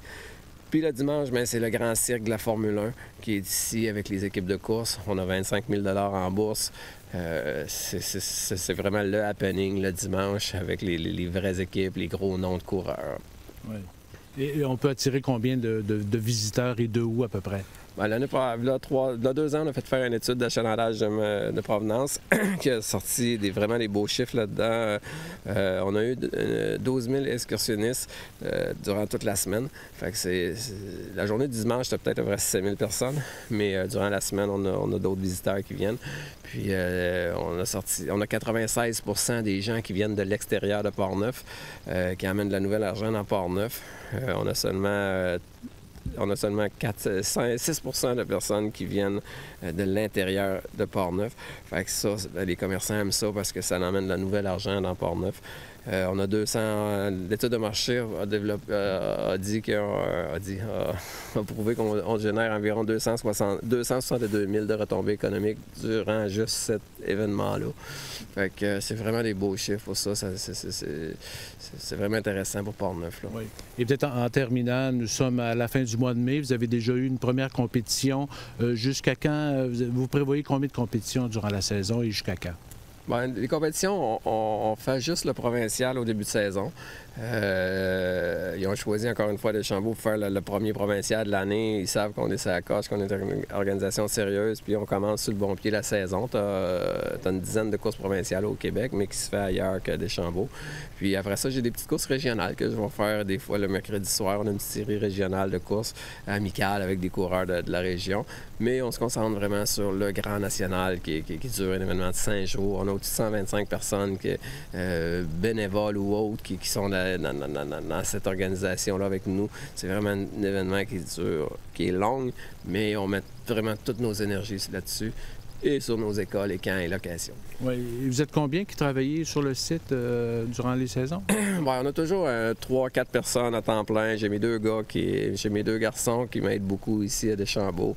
Puis le dimanche, bien, c'est le grand cirque de la Formule 1 qui est ici avec les équipes de course. On a 25 000 $ en bourse. C'est vraiment le happening le dimanche avec les vraies équipes, les gros noms de coureurs. Oui. Et on peut attirer combien de visiteurs et de où à peu près? Bien, il y a 2 ans, on a fait faire une étude d'achalandage de provenance qui a sorti vraiment des beaux chiffres là-dedans. On a eu 12 000 excursionnistes durant toute la semaine. Fait que la journée du dimanche, c'était peut-être à peu près 7 000 personnes, mais durant la semaine, on a d'autres visiteurs qui viennent. Puis on a 96 % des gens qui viennent de l'extérieur de Port-Neuf, qui amènent de la Nouvelle-Argent dans Port-Neuf. On a seulement 6 % de personnes qui viennent de l'intérieur de Port-Neuf. Fait que ça, les commerçants aiment ça parce que ça emmène de la Nouvelle-Argent dans Port-Neuf. On a 200... L'étude de marché a prouvé qu'on génère environ 262 000 de retombées économiques durant juste cet événement-là. Fait que c'est vraiment des beaux chiffres pour ça. C'est vraiment intéressant pour Port-Neuf. Oui. Et peut-être en terminant, nous sommes à la fin du mois de mai. Vous avez déjà eu une première compétition. Jusqu'à quand? Vous prévoyez combien de compétitions durant la saison et jusqu'à quand? Bien, les compétitions, on fait juste le provincial au début de saison. Ils ont choisi encore une fois Deschambault pour faire le premier provincial de l'année. Ils savent qu'on est sur la coche, qu'on est une organisation sérieuse, puis on commence sur le bon pied la saison. Tu as une dizaine de courses provinciales au Québec, mais qui se fait ailleurs que Deschambault. Puis après ça, j'ai des petites courses régionales que je vais faire des fois le mercredi soir. On a une petite série régionale de courses amicales avec des coureurs de la région. Mais on se concentre vraiment sur le grand national qui dure un événement de 5 jours. On a au-dessus de 125 personnes bénévoles ou autres qui sont dans cette organisation-là avec nous. C'est vraiment un événement qui est long, mais on met vraiment toutes nos énergies là-dessus et sur nos écoles et camps et locations. Oui. Et vous êtes combien qui travaillez sur le site durant les saisons? Bien, on a toujours 3-4 personnes à temps plein. J'ai mes 2 garçons qui m'aident beaucoup ici à Deschambault.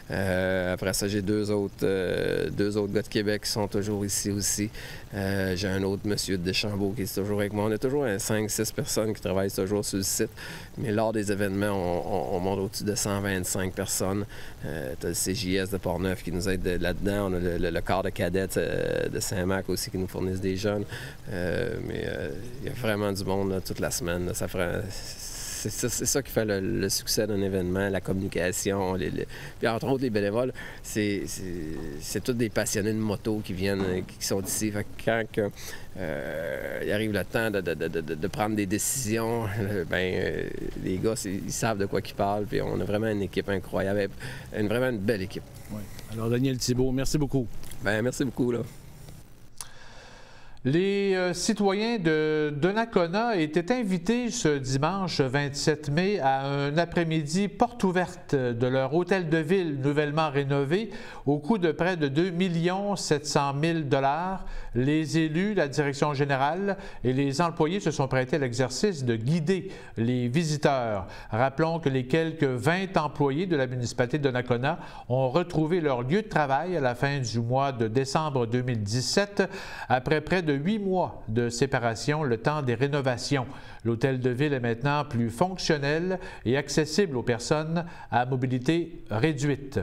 Après ça, j'ai deux autres gars de Québec qui sont toujours ici aussi. J'ai un autre monsieur de Deschambault qui est toujours avec moi. On a toujours 5-6 personnes qui travaillent toujours sur le site. Mais lors des événements, on monte au-dessus de 125 personnes. Tu as le CJS de Port-Neuf qui nous aide là-dedans. On a le corps de cadets de Saint-Marc aussi qui nous fournissent des jeunes. Mais il y a vraiment du monde là, toute la semaine. Là. C'est ça qui fait le succès d'un événement, la communication. Puis entre autres, les bénévoles, c'est tous des passionnés de moto qui viennent, qui sont ici. Fait que quand il arrive le temps de prendre des décisions, les gars, ils savent de quoi ils parlent. Puis on a vraiment une équipe incroyable, vraiment une belle équipe. Oui. Alors, Daniel Thibault, merci beaucoup. Bien, merci beaucoup. Là. Les citoyens de Donnacona étaient invités ce dimanche 27 mai à un après-midi porte ouverte de leur hôtel de ville nouvellement rénové au coût de près de 2 700 000 $. Les élus, la direction générale et les employés se sont prêtés à l'exercice de guider les visiteurs. Rappelons que les quelques 20 employés de la municipalité de Donnacona ont retrouvé leur lieu de travail à la fin du mois de décembre 2017 après près de 8 mois de séparation, le temps des rénovations. L'hôtel de ville est maintenant plus fonctionnel et accessible aux personnes à mobilité réduite.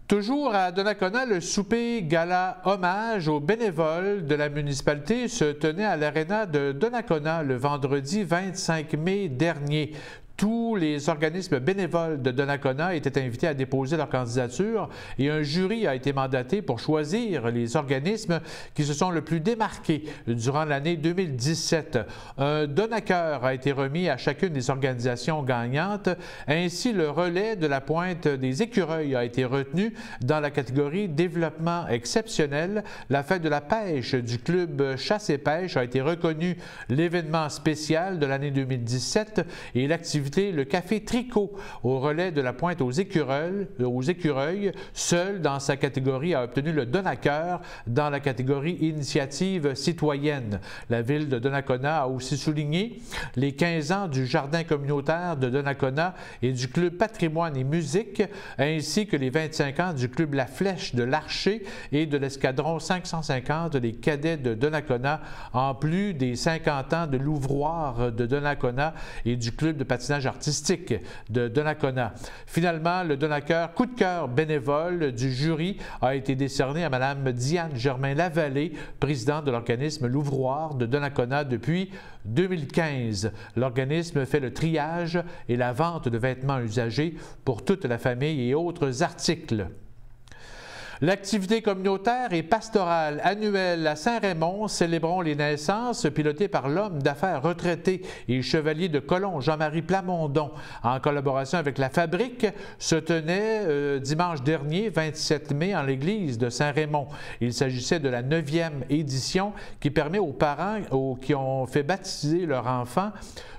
Toujours à Donnacona, le souper gala hommage aux bénévoles de la municipalité se tenait à l'aréna de Donnacona le vendredi 25 mai dernier. Tous les organismes bénévoles de Donnacona étaient invités à déposer leur candidature et un jury a été mandaté pour choisir les organismes qui se sont le plus démarqués durant l'année 2017. Un Donnacœur a été remis à chacune des organisations gagnantes. Ainsi, le relais de la pointe des Écureuils a été retenu dans la catégorie développement exceptionnel. La fête de la pêche du club chasse et pêche a été reconnue l'événement spécial de l'année 2017 et l'activité activité le Café Tricot au relais de la Pointe aux Écureuils. Seul dans sa catégorie a obtenu le Donnacœur dans la catégorie Initiative citoyenne. La ville de Donnacona a aussi souligné les 15 ans du Jardin communautaire de Donnacona et du Club Patrimoine et Musique, ainsi que les 25 ans du Club La Flèche de l'Archer et de l'Escadron 550 des Cadets de Donnacona, en plus des 50 ans de l'Ouvroir de Donnacona et du Club de patinage artistique de Donnacona. Finalement, le Donnacœur coup de cœur bénévole du jury a été décerné à Mme Diane Germain-Lavallée, présidente de l'organisme L'Ouvroir de Donnacona depuis 2015. L'organisme fait le triage et la vente de vêtements usagés pour toute la famille et autres articles. L'activité communautaire et pastorale annuelle à Saint-Raymond, célébrons les naissances, pilotée par l'homme d'affaires retraité et chevalier de colon Jean-Marie Plamondon, en collaboration avec La Fabrique, se tenait dimanche dernier, 27 mai, en l'église de Saint-Raymond. Il s'agissait de la 9e édition qui permet aux parents qui ont fait baptiser leur enfant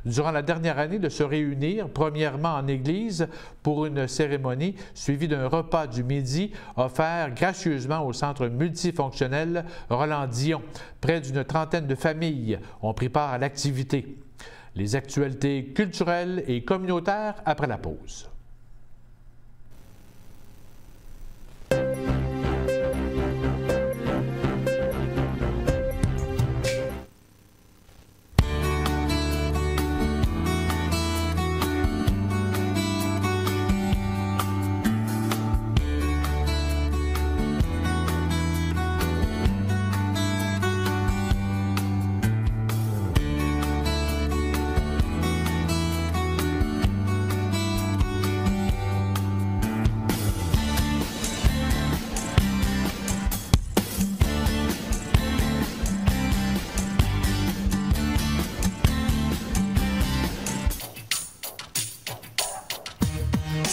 durant la dernière année de se réunir, premièrement en église, pour une cérémonie suivie d'un repas du midi offert gracieusement au centre multifonctionnel Roland-Dion. Près d'une trentaine de familles ont pris part à l'activité. Les actualités culturelles et communautaires après la pause.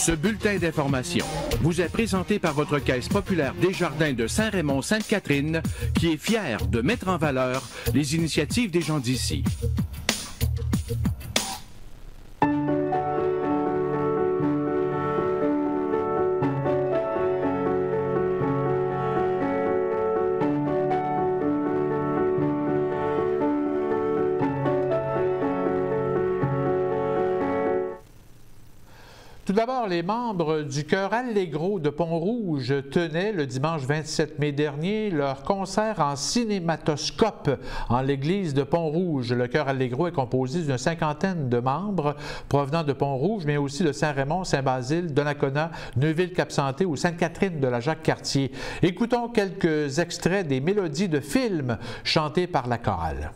Ce bulletin d'information vous est présenté par votre Caisse populaire Desjardins de Saint-Raymond-Sainte-Catherine, qui est fière de mettre en valeur les initiatives des gens d'ici. Tout d'abord, les membres du chœur Allegro de Pont-Rouge tenaient le dimanche 27 mai dernier leur concert en cinématoscope en l'église de Pont-Rouge. Le chœur Allegro est composé d'une cinquantaine de membres provenant de Pont-Rouge, mais aussi de Saint-Raymond, Saint-Basile, Donnacona, Neuville-Cap-Santé ou Sainte-Catherine de la Jacques-Cartier. Écoutons quelques extraits des mélodies de films chantées par la chorale.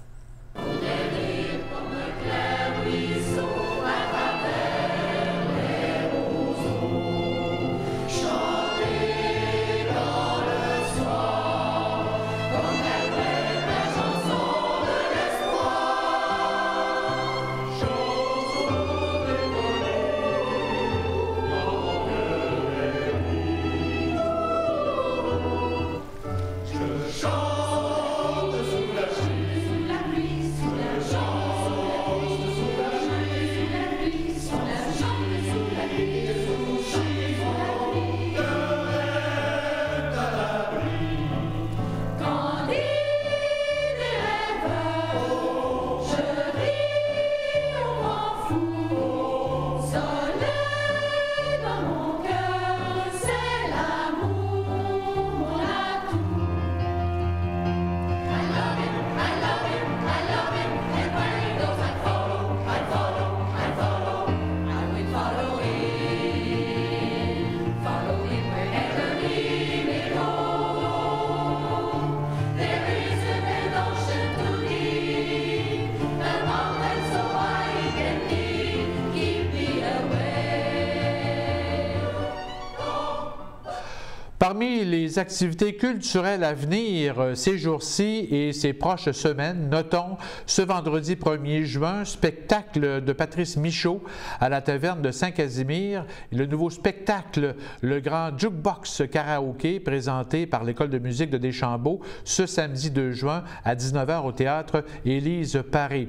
Parmi les activités culturelles à venir ces jours-ci et ces prochaines semaines, notons ce vendredi 1er juin, spectacle de Patrice Michaud à la taverne de Saint-Casimir. Le nouveau spectacle, le grand Jukebox Karaoké, présenté par l'École de musique de Deschambault ce samedi 2 juin à 19h au théâtre Élise Paré.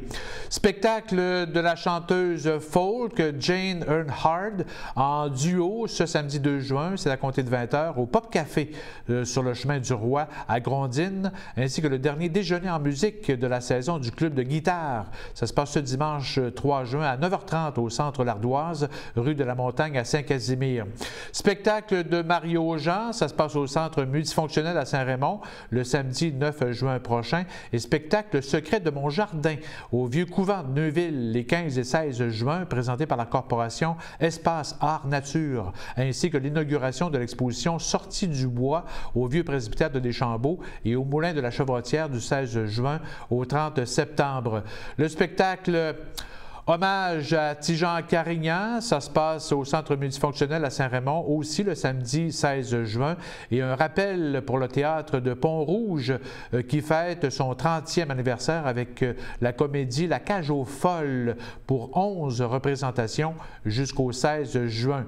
Spectacle de la chanteuse folk Jane Earnhardt en duo ce samedi 2 juin, c'est à compter de 20h au Pop Café sur le chemin du Roi à Grondines, ainsi que le dernier déjeuner en musique de la saison du club de guitare. Ça se passe ce dimanche 3 juin à 9h30 au centre L'Ardoise, rue de la Montagne à Saint-Casimir. Spectacle de Mario Jean, ça se passe au centre multifonctionnel à Saint-Raymond le samedi 9 juin prochain. Et spectacle Secret de mon jardin au vieux couvent de Neuville les 15 et 16 juin, présenté par la corporation Espace Art Nature, ainsi que l'inauguration de l'exposition Sortie du bois au vieux presbytère de Deschambault et au moulin de la Chevrotière du 16 juin au 30 septembre. Le spectacle Hommage à Tijan Carignan, ça se passe au centre multifonctionnel à Saint-Raymond, aussi le samedi 16 juin. Et un rappel pour le théâtre de Pont-Rouge qui fête son 30e anniversaire avec la comédie La Cage aux Folles pour 11 représentations jusqu'au 16 juin.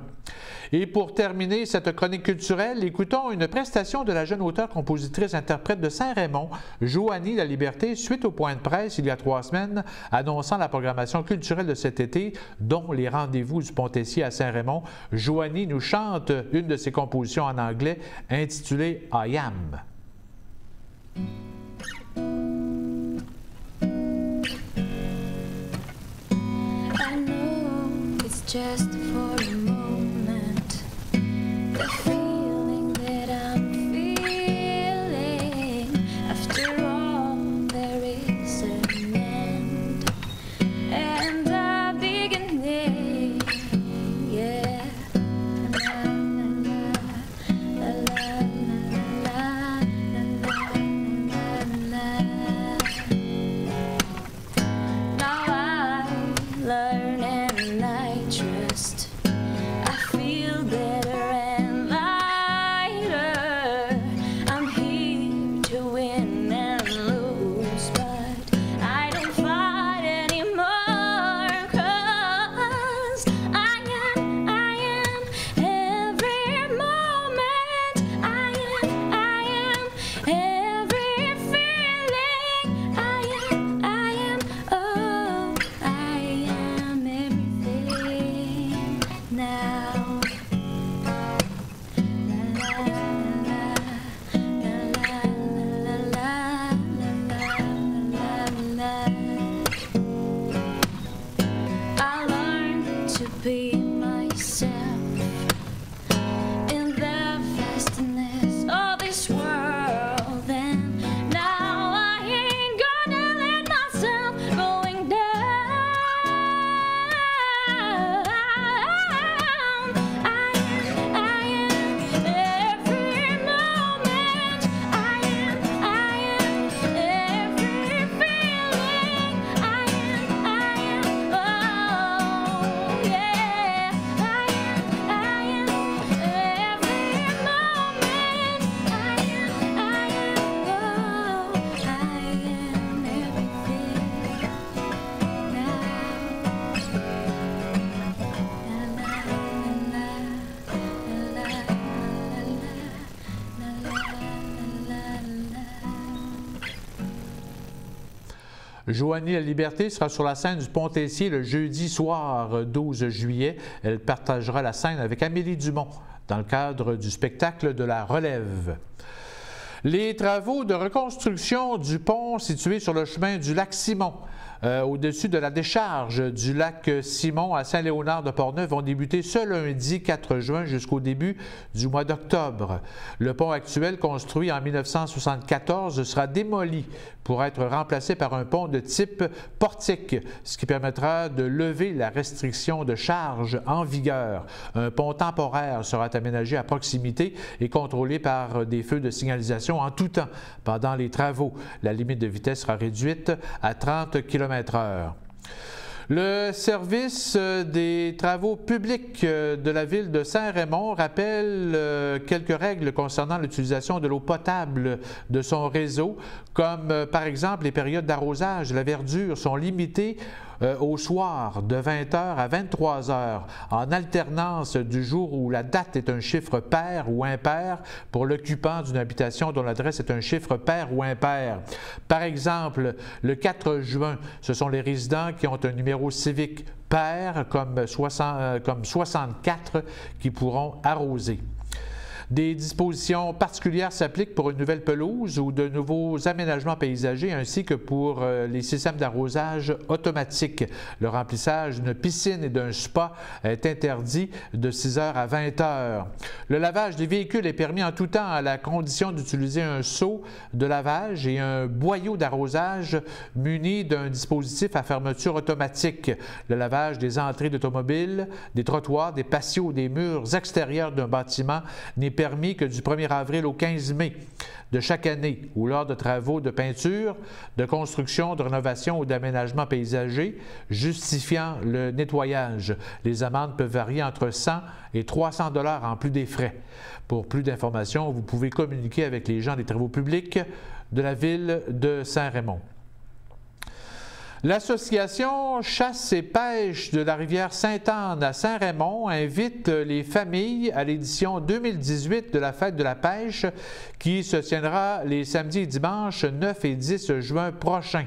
Et pour terminer cette chronique culturelle, écoutons une prestation de la jeune auteure-compositrice-interprète de Saint-Raymond, Joanie La Liberté, suite au point de presse il y a 3 semaines, annonçant la programmation culturelle de cet été, dont les rendez-vous du Pont-Essier à Saint-Raymond. Joanie nous chante une de ses compositions en anglais intitulée « I Am ». I know it's just for a moment, the feeling that I'm feeling. After all, there is an end and a beginning. Yeah. La la la la la la la. Now I learn and I trust. I feel better and lighter. I'm here to win and lose, but I don't fight anymore, 'cause I am every moment. I am every feeling. I am, oh, I am everything now. I learned to be myself in the vastness of this world, and now I ain't gonna let myself going down. I am every moment. I am every feeling. I am, oh yeah. I am every moment. I am, oh, I am everything Joanie La Liberté sera sur la scène du Pont-Essier le jeudi soir 12 juillet. Elle partagera la scène avec Amélie Dumont dans le cadre du spectacle de la Relève. Les travaux de reconstruction du pont situé sur le chemin du lac Simon, au-dessus de la décharge du lac Simon à Saint-Léonard-de-Portneuf vont débuter ce lundi 4 juin jusqu'au début du mois d'octobre. Le pont actuel, construit en 1974, sera démoli pour être remplacé par un pont de type portique, ce qui permettra de lever la restriction de charge en vigueur. Un pont temporaire sera aménagé à proximité et contrôlé par des feux de signalisation en tout temps pendant les travaux. La limite de vitesse sera réduite à 30 km/h. Le service des travaux publics de la ville de Saint-Raymond rappelle quelques règles concernant l'utilisation de l'eau potable de son réseau, comme par exemple les périodes d'arrosage de la verdure sont limitées au soir de 20h à 23h, en alternance du jour où la date est un chiffre pair ou impair pour l'occupant d'une habitation dont l'adresse est un chiffre pair ou impair. Par exemple, le 4 juin, ce sont les résidents qui ont un numéro civique pair comme 64 qui pourront arroser. Des dispositions particulières s'appliquent pour une nouvelle pelouse ou de nouveaux aménagements paysagers ainsi que pour les systèmes d'arrosage automatique. Le remplissage d'une piscine et d'un spa est interdit de 6h à 20h. Le lavage des véhicules est permis en tout temps à la condition d'utiliser un seau de lavage et un boyau d'arrosage muni d'un dispositif à fermeture automatique. Le lavage des entrées d'automobiles, des trottoirs, des patios, des murs extérieurs d'un bâtiment n'est permis que du 1er avril au 15 mai de chaque année ou lors de travaux de peinture, de construction, de rénovation ou d'aménagement paysager justifiant le nettoyage. Les amendes peuvent varier entre 100 et 300 $ en plus des frais. Pour plus d'informations, vous pouvez communiquer avec les gens des travaux publics de la ville de Saint-Raymond. L'Association Chasse et Pêche de la rivière Sainte-Anne à Saint-Raymond invite les familles à l'édition 2018 de la Fête de la pêche qui se tiendra les samedis et dimanches 9 et 10 juin prochains.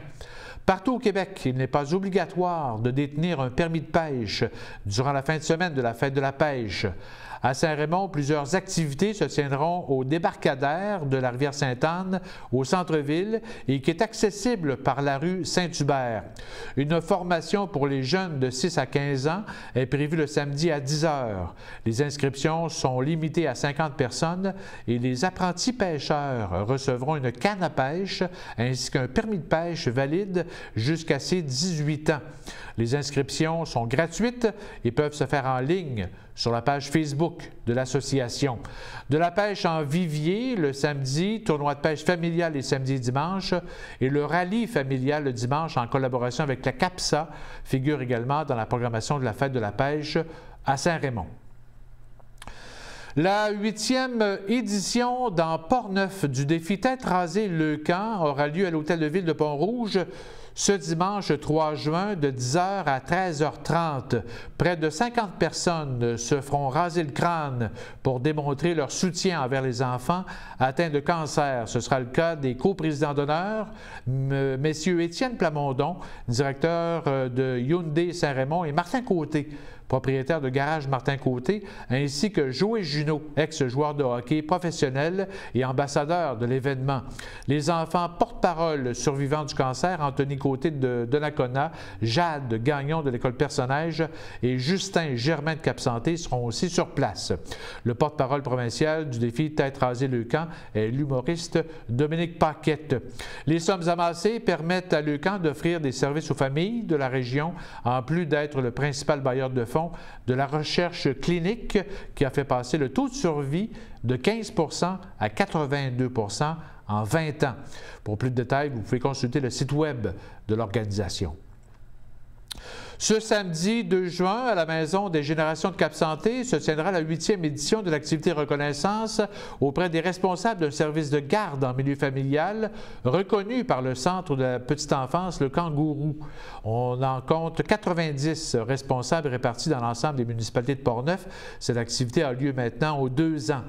Partout au Québec, il n'est pas obligatoire de détenir un permis de pêche durant la fin de semaine de la Fête de la pêche. À Saint-Raymond, plusieurs activités se tiendront au débarcadère de la rivière Sainte-Anne au centre-ville et qui est accessible par la rue Saint-Hubert. Une formation pour les jeunes de 6 à 15 ans est prévue le samedi à 10h. Les inscriptions sont limitées à 50 personnes et les apprentis pêcheurs recevront une canne à pêche ainsi qu'un permis de pêche valide jusqu'à ses 18 ans. Les inscriptions sont gratuites et peuvent se faire en ligne sur la page Facebook de l'association. De la pêche en vivier le samedi, tournoi de pêche familial les samedis et dimanches et le rallye familial le dimanche en collaboration avec la CAPSA figure également dans la programmation de la Fête de la pêche à Saint-Raymond. La 8e édition dans Port-Neuf du défi Tête rasée Leucan aura lieu à l'Hôtel de Ville de Pont-Rouge ce dimanche 3 juin de 10h à 13h30. Près de 50 personnes se feront raser le crâne pour démontrer leur soutien envers les enfants atteints de cancer. Ce sera le cas des coprésidents d'honneur, messieurs Étienne Plamondon, directeur de Hyundai Saint-Raymond, et Martin Côté, propriétaire de Garage Martin Côté, ainsi que Joël Junot, ex-joueur de hockey professionnel et ambassadeur de l'événement. Les enfants porte-parole survivants du cancer, Anthony Côté de Donnacona, Jade Gagnon de l'École Personnage et Justin Germain de Cap-Santé seront aussi sur place. Le porte-parole provincial du défi Tête rasée Leucan est l'humoriste Dominique Paquette. Les sommes amassées permettent à Leucan d'offrir des services aux familles de la région, en plus d'être le principal bailleur de fonds de la recherche clinique qui a fait passer le taux de survie de 15 % à 82 % en 20 ans. Pour plus de détails, vous pouvez consulter le site web de l'organisation. Ce samedi 2 juin, à la Maison des Générations de Cap-Santé, se tiendra la 8e édition de l'activité reconnaissance auprès des responsables d'un service de garde en milieu familial reconnu par le Centre de la petite enfance, le Kangourou. On en compte 90 responsables répartis dans l'ensemble des municipalités de Port-Neuf. Cette activité a lieu maintenant aux 2 ans.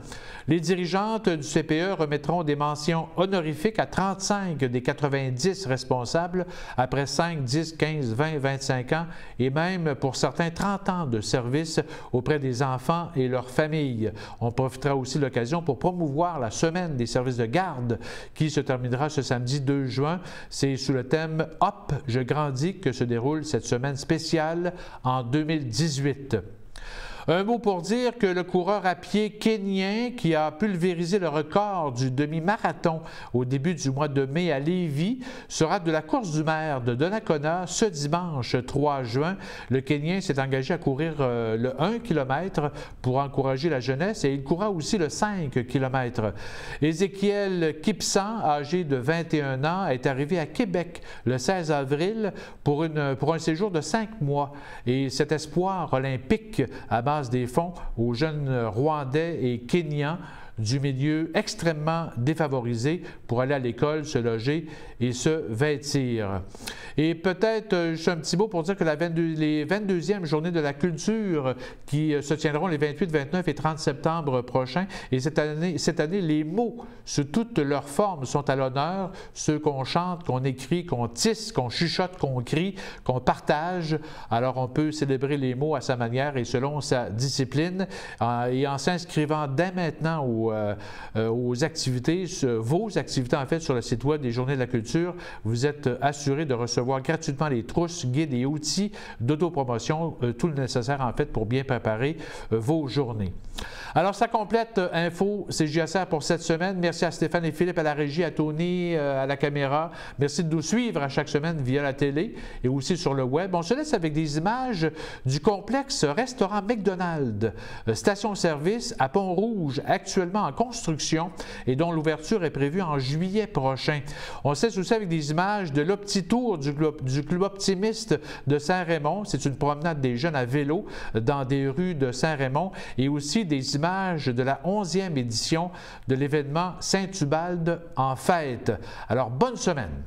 Les dirigeantes du CPE remettront des mentions honorifiques à 35 des 90 responsables après 5, 10, 15, 20, 25 ans et même pour certains 30 ans de service auprès des enfants et leurs familles. On profitera aussi de l'occasion pour promouvoir la semaine des services de garde qui se terminera ce samedi 2 juin. C'est sous le thème « Hop, je grandis » que se déroule cette semaine spéciale en 2018. Un mot pour dire que le coureur à pied kényan qui a pulvérisé le record du demi-marathon au début du mois de mai à Lévis sera de la course du maire de Donnacona ce dimanche 3 juin. Le Kényan s'est engagé à courir le 1 km pour encourager la jeunesse et il courra aussi le 5 km. Ézéchiel Kipsan, âgé de 21 ans, est arrivé à Québec le 16 avril pour un séjour de 5 mois. Et cet espoir olympique à base des fonds aux jeunes Rwandais et Kenyans du milieu extrêmement défavorisé pour aller à l'école, se loger et se vêtir. Et peut-être juste un petit mot pour dire que les 22e journées de la culture qui se tiendront les 28, 29 et 30 septembre prochains. Et cette année, les mots sous toutes leurs formes sont à l'honneur. Ceux qu'on chante, qu'on écrit, qu'on tisse, qu'on chuchote, qu'on crie, qu'on partage. Alors on peut célébrer les mots à sa manière et selon sa discipline. Et en s'inscrivant dès maintenant aux activités, vos activités en fait sur le site web des Journées de la culture, vous êtes assuré de recevoir gratuitement les trousses, guides et outils d'autopromotion, tout le nécessaire en fait pour bien préparer vos journées. Alors ça complète Info CJSR pour cette semaine. Merci à Stéphane et Philippe à la régie, à Tony à la caméra. Merci de nous suivre à chaque semaine via la télé et aussi sur le web. On se laisse avec des images du complexe restaurant McDonald's, station-service à Pont-Rouge, actuellement en construction et dont l'ouverture est prévue en juillet prochain. On se laisse aussi avec des images de l'Opti-Tour du Club Optimiste de Saint-Raymond. C'est une promenade des jeunes à vélo dans des rues de Saint-Raymond et aussi des images de la 11e édition de l'événement Saint-Ubalde en fête. Alors, bonne semaine!